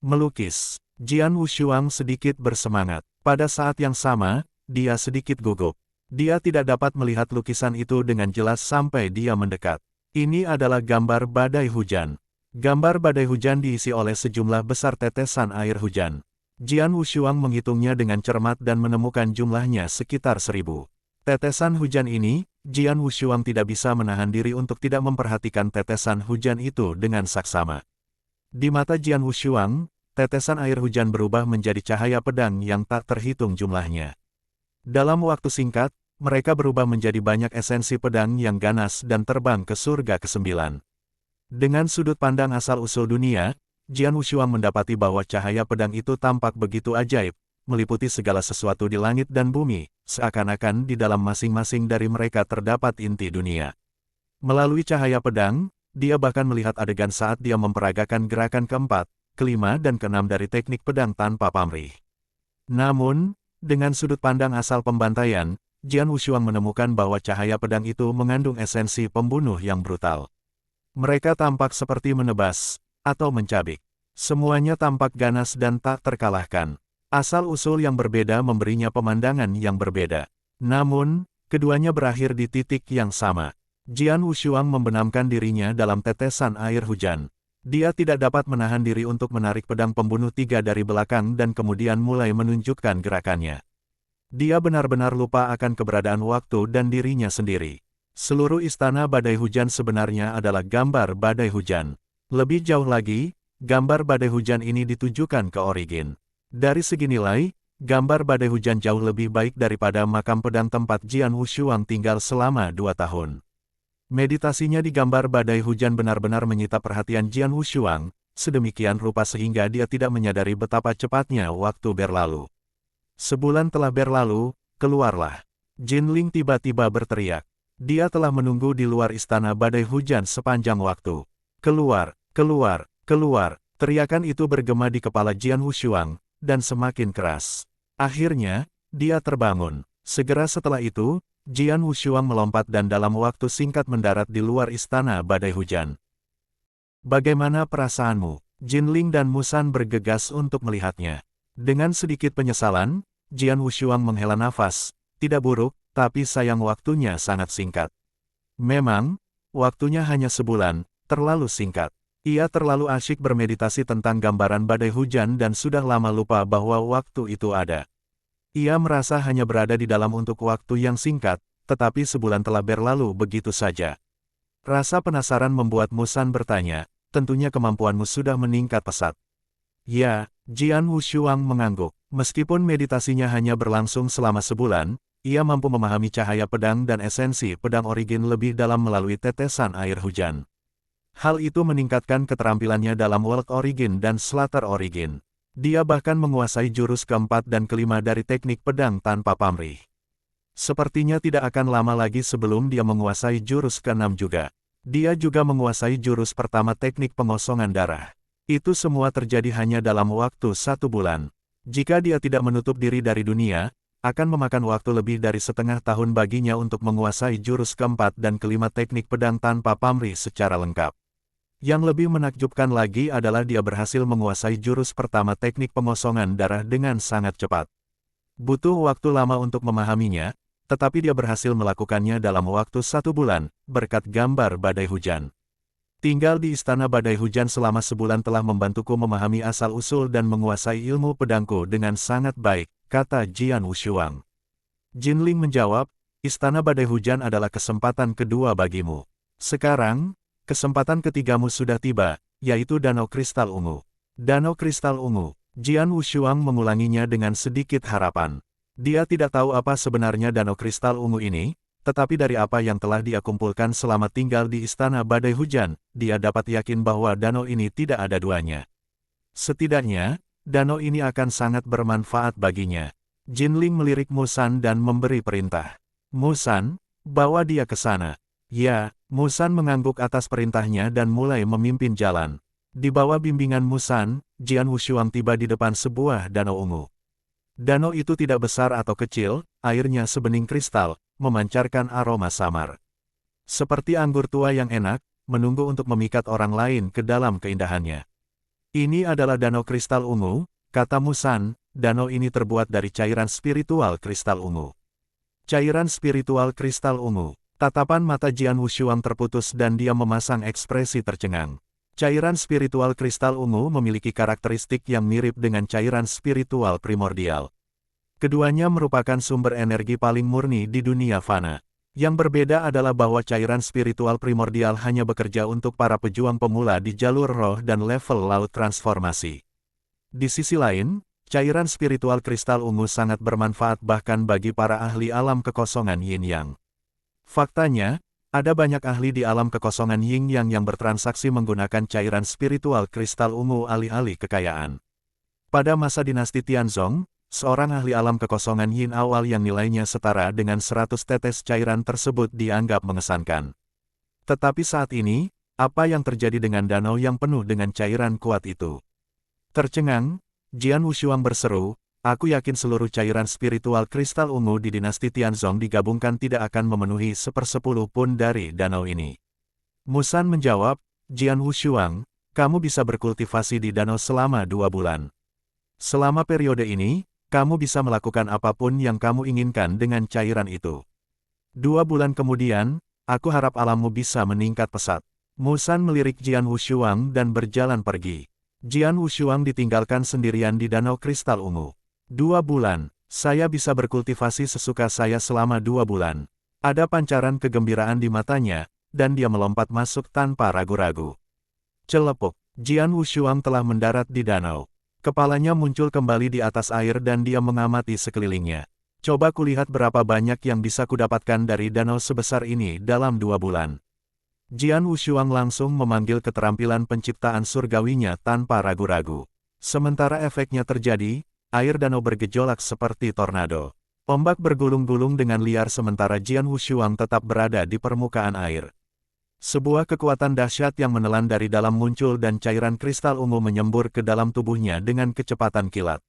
Melukis. Jian Wushuang sedikit bersemangat. Pada saat yang sama, dia sedikit gugup. Dia tidak dapat melihat lukisan itu dengan jelas sampai dia mendekat. Ini adalah gambar badai hujan. Gambar badai hujan diisi oleh sejumlah besar tetesan air hujan. Jian Wushuang menghitungnya dengan cermat dan menemukan jumlahnya sekitar 1000. Tetesan hujan ini, Jian Wushuang tidak bisa menahan diri untuk tidak memperhatikan tetesan hujan itu dengan saksama. Di mata Jian Wushuang, tetesan air hujan berubah menjadi cahaya pedang yang tak terhitung jumlahnya. Dalam waktu singkat, mereka berubah menjadi banyak esensi pedang yang ganas dan terbang ke surga ke-9. Dengan sudut pandang asal-usul dunia, Jian Wushuang mendapati bahwa cahaya pedang itu tampak begitu ajaib, meliputi segala sesuatu di langit dan bumi, seakan-akan di dalam masing-masing dari mereka terdapat inti dunia. Melalui cahaya pedang, dia bahkan melihat adegan saat dia memperagakan gerakan keempat, kelima dan keenam dari teknik pedang tanpa pamrih. Namun, dengan sudut pandang asal pembantaian, Jian Wushuang menemukan bahwa cahaya pedang itu mengandung esensi pembunuh yang brutal. Mereka tampak seperti menebas, atau mencabik. Semuanya tampak ganas dan tak terkalahkan. Asal-usul yang berbeda memberinya pemandangan yang berbeda. Namun, keduanya berakhir di titik yang sama. Jian Wushuang membenamkan dirinya dalam tetesan air hujan. Dia tidak dapat menahan diri untuk menarik pedang pembunuh 3 dari belakang dan kemudian mulai menunjukkan gerakannya. Dia benar-benar lupa akan keberadaan waktu dan dirinya sendiri. Seluruh istana badai hujan sebenarnya adalah gambar badai hujan. Lebih jauh lagi, gambar badai hujan ini ditujukan ke Origin. Dari segi nilai, gambar badai hujan jauh lebih baik daripada makam pedang tempat Jian Wushuang tinggal selama 2 tahun. Meditasinya di gambar badai hujan benar-benar menyita perhatian Jian Wushuang, sedemikian rupa sehingga dia tidak menyadari betapa cepatnya waktu berlalu. Sebulan telah berlalu, keluarlah. Jinling tiba-tiba berteriak. Dia telah menunggu di luar istana badai hujan sepanjang waktu. Keluar, keluar, keluar. Teriakan itu bergema di kepala Jian Wushuang, dan semakin keras. Akhirnya, dia terbangun. Segera setelah itu, Jian Wushuang melompat dan dalam waktu singkat mendarat di luar istana badai hujan. Bagaimana perasaanmu? Jinling dan Musan bergegas untuk melihatnya. Dengan sedikit penyesalan, Jian Wushuang menghela nafas. Tidak buruk, tapi sayang waktunya sangat singkat. Memang, waktunya hanya sebulan, terlalu singkat. Ia terlalu asyik bermeditasi tentang gambaran badai hujan dan sudah lama lupa bahwa waktu itu ada. Ia merasa hanya berada di dalam untuk waktu yang singkat, tetapi sebulan telah berlalu begitu saja. Rasa penasaran membuat Musan bertanya, tentunya kemampuanmu sudah meningkat pesat. Ya, Jian Wushuang mengangguk. Meskipun meditasinya hanya berlangsung selama sebulan, ia mampu memahami cahaya pedang dan esensi pedang Origin lebih dalam melalui tetesan air hujan. Hal itu meningkatkan keterampilannya dalam World Origin dan Slaughter Origin. Dia bahkan menguasai jurus keempat dan kelima dari teknik pedang tanpa pamrih. Sepertinya tidak akan lama lagi sebelum dia menguasai jurus keenam juga. Dia juga menguasai jurus pertama teknik pengosongan darah. Itu semua terjadi hanya dalam waktu 1 bulan. Jika dia tidak menutup diri dari dunia, akan memakan waktu lebih dari setengah tahun baginya untuk menguasai jurus keempat dan kelima teknik pedang tanpa pamrih secara lengkap. Yang lebih menakjubkan lagi adalah dia berhasil menguasai jurus pertama teknik pengosongan darah dengan sangat cepat. Butuh waktu lama untuk memahaminya, tetapi dia berhasil melakukannya dalam waktu 1 bulan, berkat gambar badai hujan. Tinggal di istana badai hujan selama sebulan telah membantuku memahami asal-usul dan menguasai ilmu pedangku dengan sangat baik, kata Jian Wushuang. Jinling menjawab, istana badai hujan adalah kesempatan kedua bagimu. Sekarang, kesempatan ketigamu sudah tiba, yaitu Danau Kristal Ungu. Danau Kristal Ungu. Jian Wushuang mengulanginya dengan sedikit harapan. Dia tidak tahu apa sebenarnya Danau Kristal Ungu ini, tetapi dari apa yang telah dia kumpulkan selama tinggal di istana badai hujan, dia dapat yakin bahwa danau ini tidak ada duanya. Setidaknya, danau ini akan sangat bermanfaat baginya. Jinling melirik Musan dan memberi perintah. Musan, bawa dia ke sana. Ya, Musan mengangguk atas perintahnya dan mulai memimpin jalan. Di bawah bimbingan Musan, Jian Wushuang tiba di depan sebuah danau ungu. Danau itu tidak besar atau kecil, airnya sebening kristal, memancarkan aroma samar. Seperti anggur tua yang enak, menunggu untuk memikat orang lain ke dalam keindahannya. Ini adalah danau kristal ungu, kata Musan, danau ini terbuat dari cairan spiritual kristal ungu. Cairan spiritual kristal ungu. Tatapan mata Jian Wushuang terputus dan dia memasang ekspresi tercengang. Cairan spiritual kristal ungu memiliki karakteristik yang mirip dengan cairan spiritual primordial. Keduanya merupakan sumber energi paling murni di dunia fana. Yang berbeda adalah bahwa cairan spiritual primordial hanya bekerja untuk para pejuang pemula di jalur roh dan level laut transformasi. Di sisi lain, cairan spiritual kristal ungu sangat bermanfaat bahkan bagi para ahli alam kekosongan yin-yang. Faktanya, ada banyak ahli di alam kekosongan yin-yang yang bertransaksi menggunakan cairan spiritual kristal ungu alih-alih kekayaan. Pada masa dinasti Tianzong, seorang ahli alam kekosongan yin awal yang nilainya setara dengan 100 tetes cairan tersebut dianggap mengesankan. Tetapi saat ini, apa yang terjadi dengan danau yang penuh dengan cairan kuat itu? Tercengang, Jian Wushuang berseru, aku yakin seluruh cairan spiritual kristal ungu di dinasti Tianzong digabungkan tidak akan memenuhi 1/10 pun dari danau ini. Musan menjawab, Jian Wushuang, kamu bisa berkultivasi di danau selama 2 bulan. Selama periode ini, kamu bisa melakukan apapun yang kamu inginkan dengan cairan itu. 2 bulan kemudian, aku harap alammu bisa meningkat pesat. Musan melirik Jian Wushuang dan berjalan pergi. Jian Wushuang ditinggalkan sendirian di danau kristal ungu. 2 bulan, saya bisa berkultivasi sesuka saya selama 2 bulan. Ada pancaran kegembiraan di matanya, dan dia melompat masuk tanpa ragu-ragu. Celepuk, Jian Wushuang telah mendarat di danau. Kepalanya muncul kembali di atas air dan dia mengamati sekelilingnya. Coba kulihat berapa banyak yang bisa kudapatkan dari danau sebesar ini dalam 2 bulan. Jian Wushuang langsung memanggil keterampilan penciptaan surgawinya tanpa ragu-ragu. Sementara efeknya terjadi, air danau bergejolak seperti tornado. Ombak bergulung-gulung dengan liar sementara Jian Wushuang tetap berada di permukaan air. Sebuah kekuatan dahsyat yang menelan dari dalam muncul dan cairan kristal ungu menyembur ke dalam tubuhnya dengan kecepatan kilat.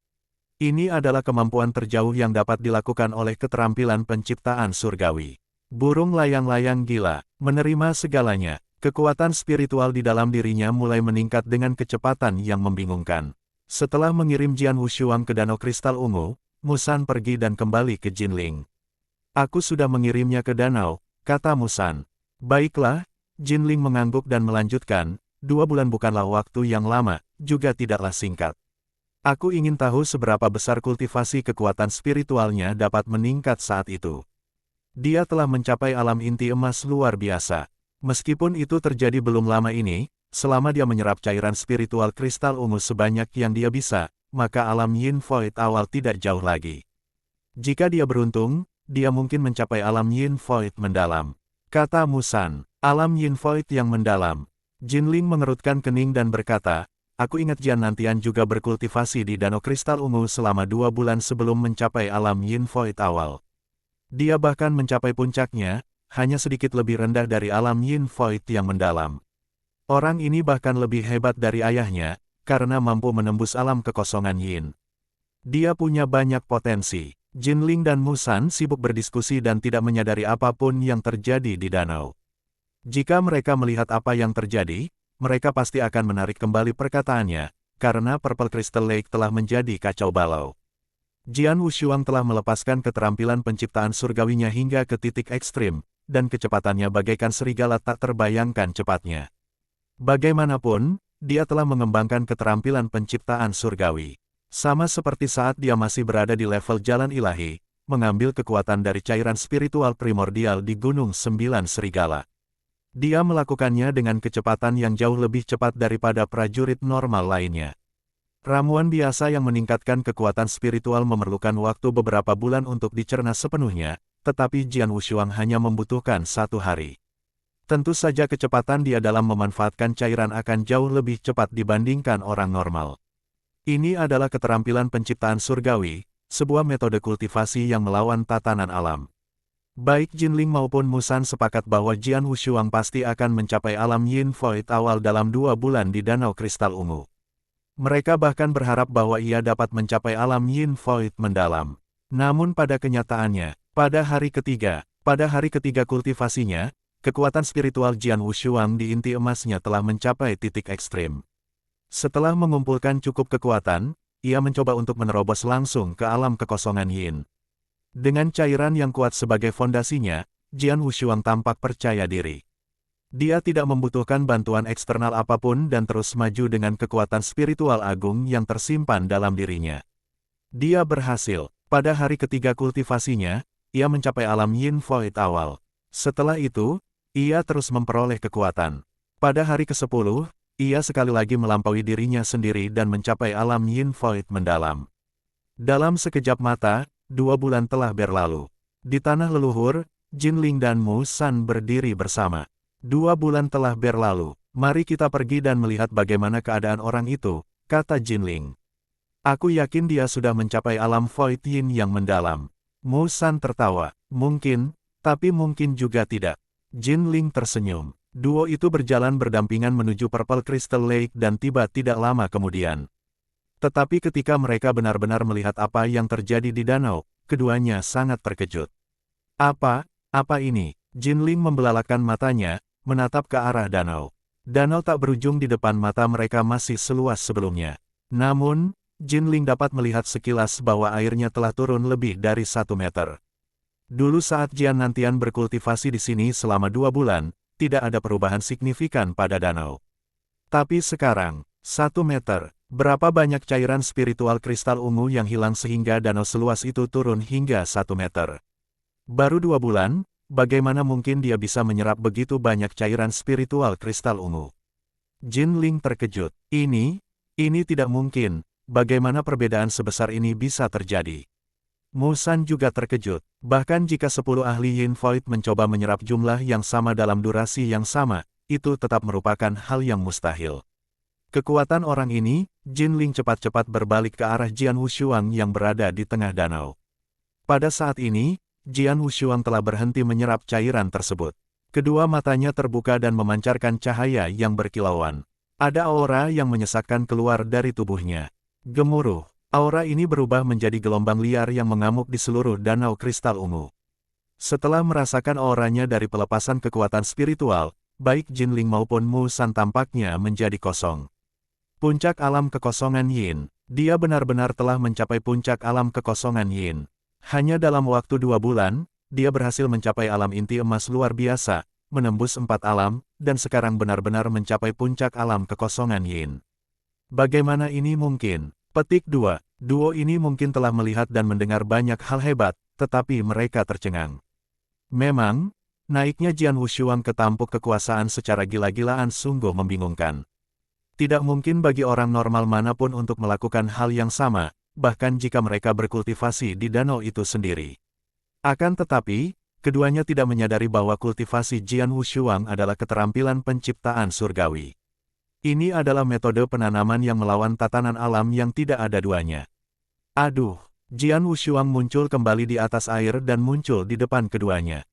Ini adalah kemampuan terjauh yang dapat dilakukan oleh keterampilan penciptaan surgawi. Burung layang-layang gila, menerima segalanya. Kekuatan spiritual di dalam dirinya mulai meningkat dengan kecepatan yang membingungkan. Setelah mengirim Jian Wushuang ke danau kristal ungu, Musan pergi dan kembali ke Jinling. Aku sudah mengirimnya ke danau, kata Musan. Baiklah, Jinling mengangguk dan melanjutkan, 2 bulan bukanlah waktu yang lama, juga tidaklah singkat. Aku ingin tahu seberapa besar kultivasi kekuatan spiritualnya dapat meningkat saat itu. Dia telah mencapai alam inti emas luar biasa. Meskipun itu terjadi belum lama ini, selama dia menyerap cairan spiritual kristal ungu sebanyak yang dia bisa, maka alam Yin Void awal tidak jauh lagi. Jika dia beruntung, dia mungkin mencapai alam Yin Void mendalam. Kata Musan, alam Yin Void yang mendalam. Jinling mengerutkan kening dan berkata, aku ingat Jian Nantian juga berkultivasi di danau kristal ungu selama 2 bulan sebelum mencapai alam Yin Void awal. Dia bahkan mencapai puncaknya, hanya sedikit lebih rendah dari alam Yin Void yang mendalam. Orang ini bahkan lebih hebat dari ayahnya, karena mampu menembus alam kekosongan Yin. Dia punya banyak potensi. Jinling dan Musan sibuk berdiskusi dan tidak menyadari apapun yang terjadi di danau. Jika mereka melihat apa yang terjadi, mereka pasti akan menarik kembali perkataannya, karena Purple Crystal Lake telah menjadi kacau balau. Jian Wushuang telah melepaskan keterampilan penciptaan surgawinya hingga ke titik ekstrim, dan kecepatannya bagaikan serigala tak terbayangkan cepatnya. Bagaimanapun, dia telah mengembangkan keterampilan penciptaan surgawi. Sama seperti saat dia masih berada di level jalan ilahi, mengambil kekuatan dari cairan spiritual primordial di Gunung Sembilan Serigala. Dia melakukannya dengan kecepatan yang jauh lebih cepat daripada prajurit normal lainnya. Ramuan biasa yang meningkatkan kekuatan spiritual memerlukan waktu beberapa bulan untuk dicerna sepenuhnya, tetapi Jian Wushuang hanya membutuhkan 1 hari. Tentu saja kecepatan dia dalam memanfaatkan cairan akan jauh lebih cepat dibandingkan orang normal. Ini adalah keterampilan penciptaan surgawi, sebuah metode kultivasi yang melawan tatanan alam. Baik Jinling maupun Musan sepakat bahwa Jian Wushuang pasti akan mencapai alam Yin Void awal dalam 2 bulan di Danau Kristal Ungu. Mereka bahkan berharap bahwa ia dapat mencapai alam Yin Void mendalam. Namun pada kenyataannya, pada hari ketiga kultivasinya, kekuatan spiritual Jian Wushuang di inti emasnya telah mencapai titik ekstrim. Setelah mengumpulkan cukup kekuatan, ia mencoba untuk menerobos langsung ke alam kekosongan Yin. Dengan cairan yang kuat sebagai fondasinya, Jian Wushuang tampak percaya diri. Dia tidak membutuhkan bantuan eksternal apapun dan terus maju dengan kekuatan spiritual agung yang tersimpan dalam dirinya. Dia berhasil. Pada hari ketiga kultivasinya, ia mencapai alam Yin Void awal. Setelah itu, ia terus memperoleh kekuatan. Pada hari ke-10, ia sekali lagi melampaui dirinya sendiri dan mencapai alam Yin Void mendalam. Dalam sekejap mata, 2 bulan telah berlalu. Di tanah leluhur, Jinling dan Musan berdiri bersama. 2 bulan telah berlalu. Mari kita pergi dan melihat bagaimana keadaan orang itu, kata Jinling. Aku yakin dia sudah mencapai alam Void Yin yang mendalam. Musan tertawa. Mungkin, tapi mungkin juga tidak. Jinling tersenyum. Duo itu berjalan berdampingan menuju Purple Crystal Lake dan tiba tidak lama kemudian. Tetapi ketika mereka benar-benar melihat apa yang terjadi di danau, keduanya sangat terkejut. Apa ini? Jinling membelalakkan matanya, menatap ke arah danau. Danau tak berujung di depan mata mereka masih seluas sebelumnya. Namun, Jinling dapat melihat sekilas bahwa airnya telah turun lebih dari 1 meter. Dulu saat Jian Nantian berkultivasi di sini selama 2 bulan, tidak ada perubahan signifikan pada danau. Tapi sekarang, 1 meter. Berapa banyak cairan spiritual kristal ungu yang hilang sehingga danau seluas itu turun hingga 1 meter. Baru 2 bulan, bagaimana mungkin dia bisa menyerap begitu banyak cairan spiritual kristal ungu? Jinling terkejut. Ini tidak mungkin. Bagaimana perbedaan sebesar ini bisa terjadi? Musan juga terkejut. Bahkan jika 10 ahli Yin Void mencoba menyerap jumlah yang sama dalam durasi yang sama, itu tetap merupakan hal yang mustahil. Kekuatan orang ini, Jinling cepat-cepat berbalik ke arah Jian Wushuang yang berada di tengah danau. Pada saat ini, Jian Wushuang telah berhenti menyerap cairan tersebut. Kedua matanya terbuka dan memancarkan cahaya yang berkilauan. Ada aura yang menyesakkan keluar dari tubuhnya. Gemuruh, aura ini berubah menjadi gelombang liar yang mengamuk di seluruh danau kristal ungu. Setelah merasakan auranya dari pelepasan kekuatan spiritual, baik Jinling maupun Musan tampaknya menjadi kosong. Puncak alam kekosongan Yin. Dia benar-benar telah mencapai puncak alam kekosongan Yin. Hanya dalam waktu 2 bulan, dia berhasil mencapai alam inti emas luar biasa, menembus 4 alam, dan sekarang benar-benar mencapai puncak alam kekosongan Yin. Bagaimana ini mungkin? Petik 2. Duo ini mungkin telah melihat dan mendengar banyak hal hebat, tetapi mereka tercengang. Memang, naiknya Jian Wushuang ke tampuk kekuasaan secara gila-gilaan sungguh membingungkan. Tidak mungkin bagi orang normal manapun untuk melakukan hal yang sama, bahkan jika mereka berkultivasi di danau itu sendiri. Akan tetapi, keduanya tidak menyadari bahwa kultivasi Jian Wushuang adalah keterampilan penciptaan surgawi. Ini adalah metode penanaman yang melawan tatanan alam yang tidak ada duanya. Aduh, Jian Wushuang muncul kembali di atas air dan muncul di depan keduanya.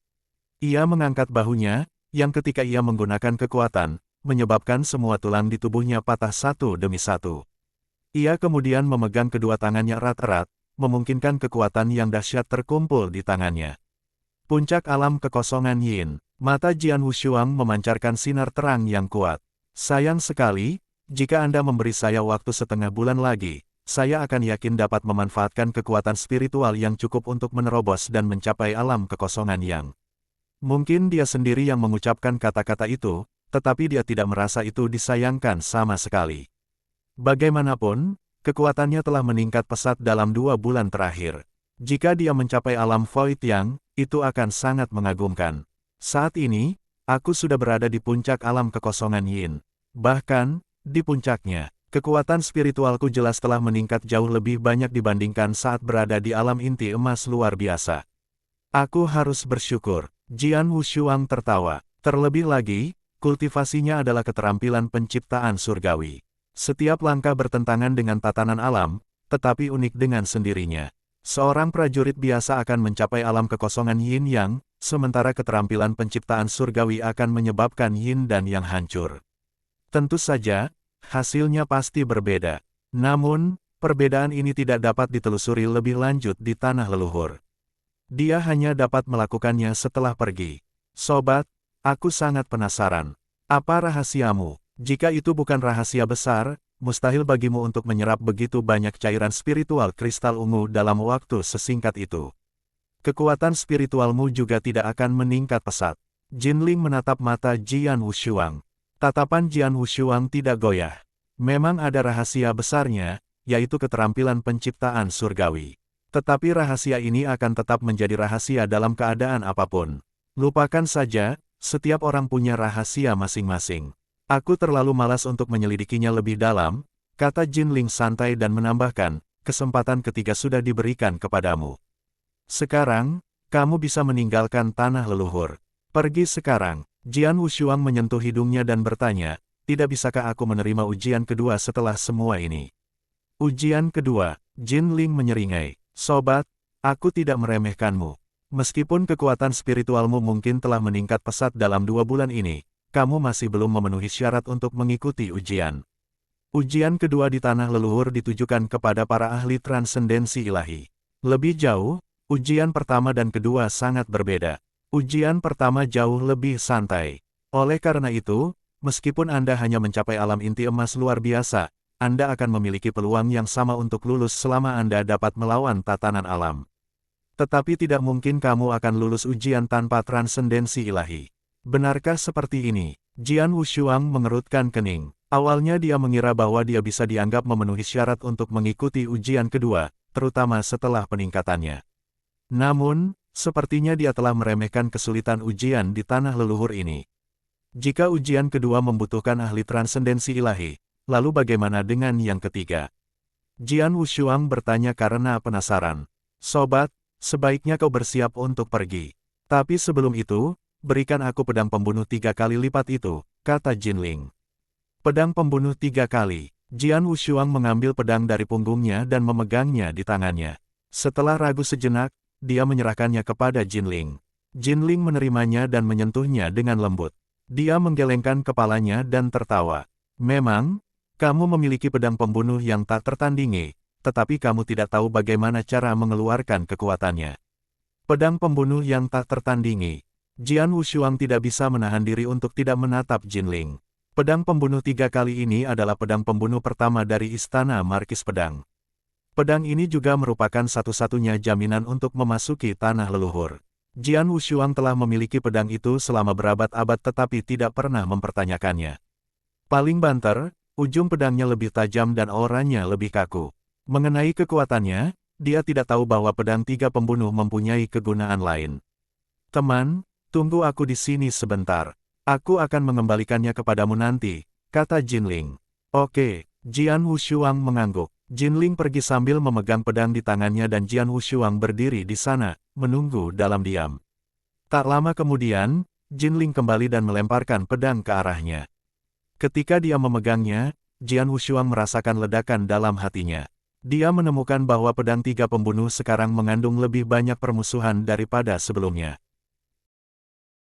Ia mengangkat bahunya, yang ketika ia menggunakan kekuatan, menyebabkan semua tulang di tubuhnya patah satu demi satu. Ia kemudian memegang kedua tangannya erat-erat, memungkinkan kekuatan yang dahsyat terkumpul di tangannya. Puncak alam kekosongan Yin. Mata Jian Wushuang memancarkan sinar terang yang kuat. Sayang sekali, jika Anda memberi saya waktu setengah bulan lagi, saya akan yakin dapat memanfaatkan kekuatan spiritual yang cukup untuk menerobos dan mencapai alam kekosongan Yang. Mungkin dia sendiri yang mengucapkan kata-kata itu, tetapi dia tidak merasa itu disayangkan sama sekali. Bagaimanapun, kekuatannya telah meningkat pesat dalam 2 bulan terakhir. Jika dia mencapai alam Void Yang, itu akan sangat mengagumkan. Saat ini, aku sudah berada di puncak alam kekosongan Yin. Bahkan, di puncaknya, kekuatan spiritualku jelas telah meningkat jauh lebih banyak dibandingkan saat berada di alam inti emas luar biasa. Aku harus bersyukur. Jian Wushuang tertawa. Terlebih lagi, kultivasinya adalah keterampilan penciptaan surgawi. Setiap langkah bertentangan dengan tatanan alam, tetapi unik dengan sendirinya. Seorang prajurit biasa akan mencapai alam kekosongan Yin Yang, sementara keterampilan penciptaan surgawi akan menyebabkan yin dan yang hancur. Tentu saja, hasilnya pasti berbeda. Namun, perbedaan ini tidak dapat ditelusuri lebih lanjut di tanah leluhur. Dia hanya dapat melakukannya setelah pergi. Sobat, aku sangat penasaran. Apa rahasiamu? Jika itu bukan rahasia besar, mustahil bagimu untuk menyerap begitu banyak cairan spiritual kristal ungu dalam waktu sesingkat itu. Kekuatan spiritualmu juga tidak akan meningkat pesat. Jinling menatap mata Jian Wushuang. Tatapan Jian Wushuang tidak goyah. Memang ada rahasia besarnya, yaitu keterampilan penciptaan surgawi. Tetapi rahasia ini akan tetap menjadi rahasia dalam keadaan apapun. Lupakan saja, setiap orang punya rahasia masing-masing. Aku terlalu malas untuk menyelidikinya lebih dalam, kata Jinling santai dan menambahkan, kesempatan ketiga sudah diberikan kepadamu. Sekarang, kamu bisa meninggalkan tanah leluhur. Pergi sekarang. Jian Wushuang menyentuh hidungnya dan bertanya, tidak bisakah aku menerima ujian kedua setelah semua ini? Ujian kedua, Jinling menyeringai. Sobat, aku tidak meremehkanmu. Meskipun kekuatan spiritualmu mungkin telah meningkat pesat dalam 2 bulan ini, kamu masih belum memenuhi syarat untuk mengikuti ujian. Ujian kedua di tanah leluhur ditujukan kepada para ahli transendensi ilahi. Lebih jauh, ujian pertama dan kedua sangat berbeda. Ujian pertama jauh lebih santai. Oleh karena itu, meskipun Anda hanya mencapai alam inti emas luar biasa, Anda akan memiliki peluang yang sama untuk lulus selama Anda dapat melawan tatanan alam. Tetapi tidak mungkin kamu akan lulus ujian tanpa transendensi ilahi. Benarkah seperti ini? Jian Wushuang mengerutkan kening. Awalnya dia mengira bahwa dia bisa dianggap memenuhi syarat untuk mengikuti ujian kedua, terutama setelah peningkatannya. Namun, sepertinya dia telah meremehkan kesulitan ujian di tanah leluhur ini. Jika ujian kedua membutuhkan ahli transendensi ilahi, lalu bagaimana dengan yang ketiga? Jian Wushuang bertanya karena penasaran. Sobat, sebaiknya kau bersiap untuk pergi. Tapi sebelum itu, berikan aku pedang pembunuh 3 kali lipat itu, kata Jinling. Pedang pembunuh 3 kali. Jian Wushuang mengambil pedang dari punggungnya dan memegangnya di tangannya. Setelah ragu sejenak, dia menyerahkannya kepada Jinling. Jinling menerimanya dan menyentuhnya dengan lembut. Dia menggelengkan kepalanya dan tertawa. Memang, kamu memiliki pedang pembunuh yang tak tertandingi, tetapi kamu tidak tahu bagaimana cara mengeluarkan kekuatannya. Pedang pembunuh yang tak tertandingi. Jian Wushuang tidak bisa menahan diri untuk tidak menatap Jinling. Pedang pembunuh 3 kali ini adalah pedang pembunuh pertama dari Istana Markis Pedang. Pedang ini juga merupakan satu-satunya jaminan untuk memasuki tanah leluhur. Jian Wushuang telah memiliki pedang itu selama berabad-abad tetapi tidak pernah mempertanyakannya. Paling banter, ujung pedangnya lebih tajam dan auranya lebih kaku. Mengenai kekuatannya, dia tidak tahu bahwa pedang 3 pembunuh mempunyai kegunaan lain. Teman, tunggu aku di sini sebentar. Aku akan mengembalikannya kepadamu nanti, kata Jinling. Oke, Jian Wushuang mengangguk. Jinling pergi sambil memegang pedang di tangannya dan Jian Wushuang berdiri di sana, menunggu dalam diam. Tak lama kemudian, Jinling kembali dan melemparkan pedang ke arahnya. Ketika dia memegangnya, Jian Wushuang merasakan ledakan dalam hatinya. Dia menemukan bahwa pedang 3 pembunuh sekarang mengandung lebih banyak permusuhan daripada sebelumnya.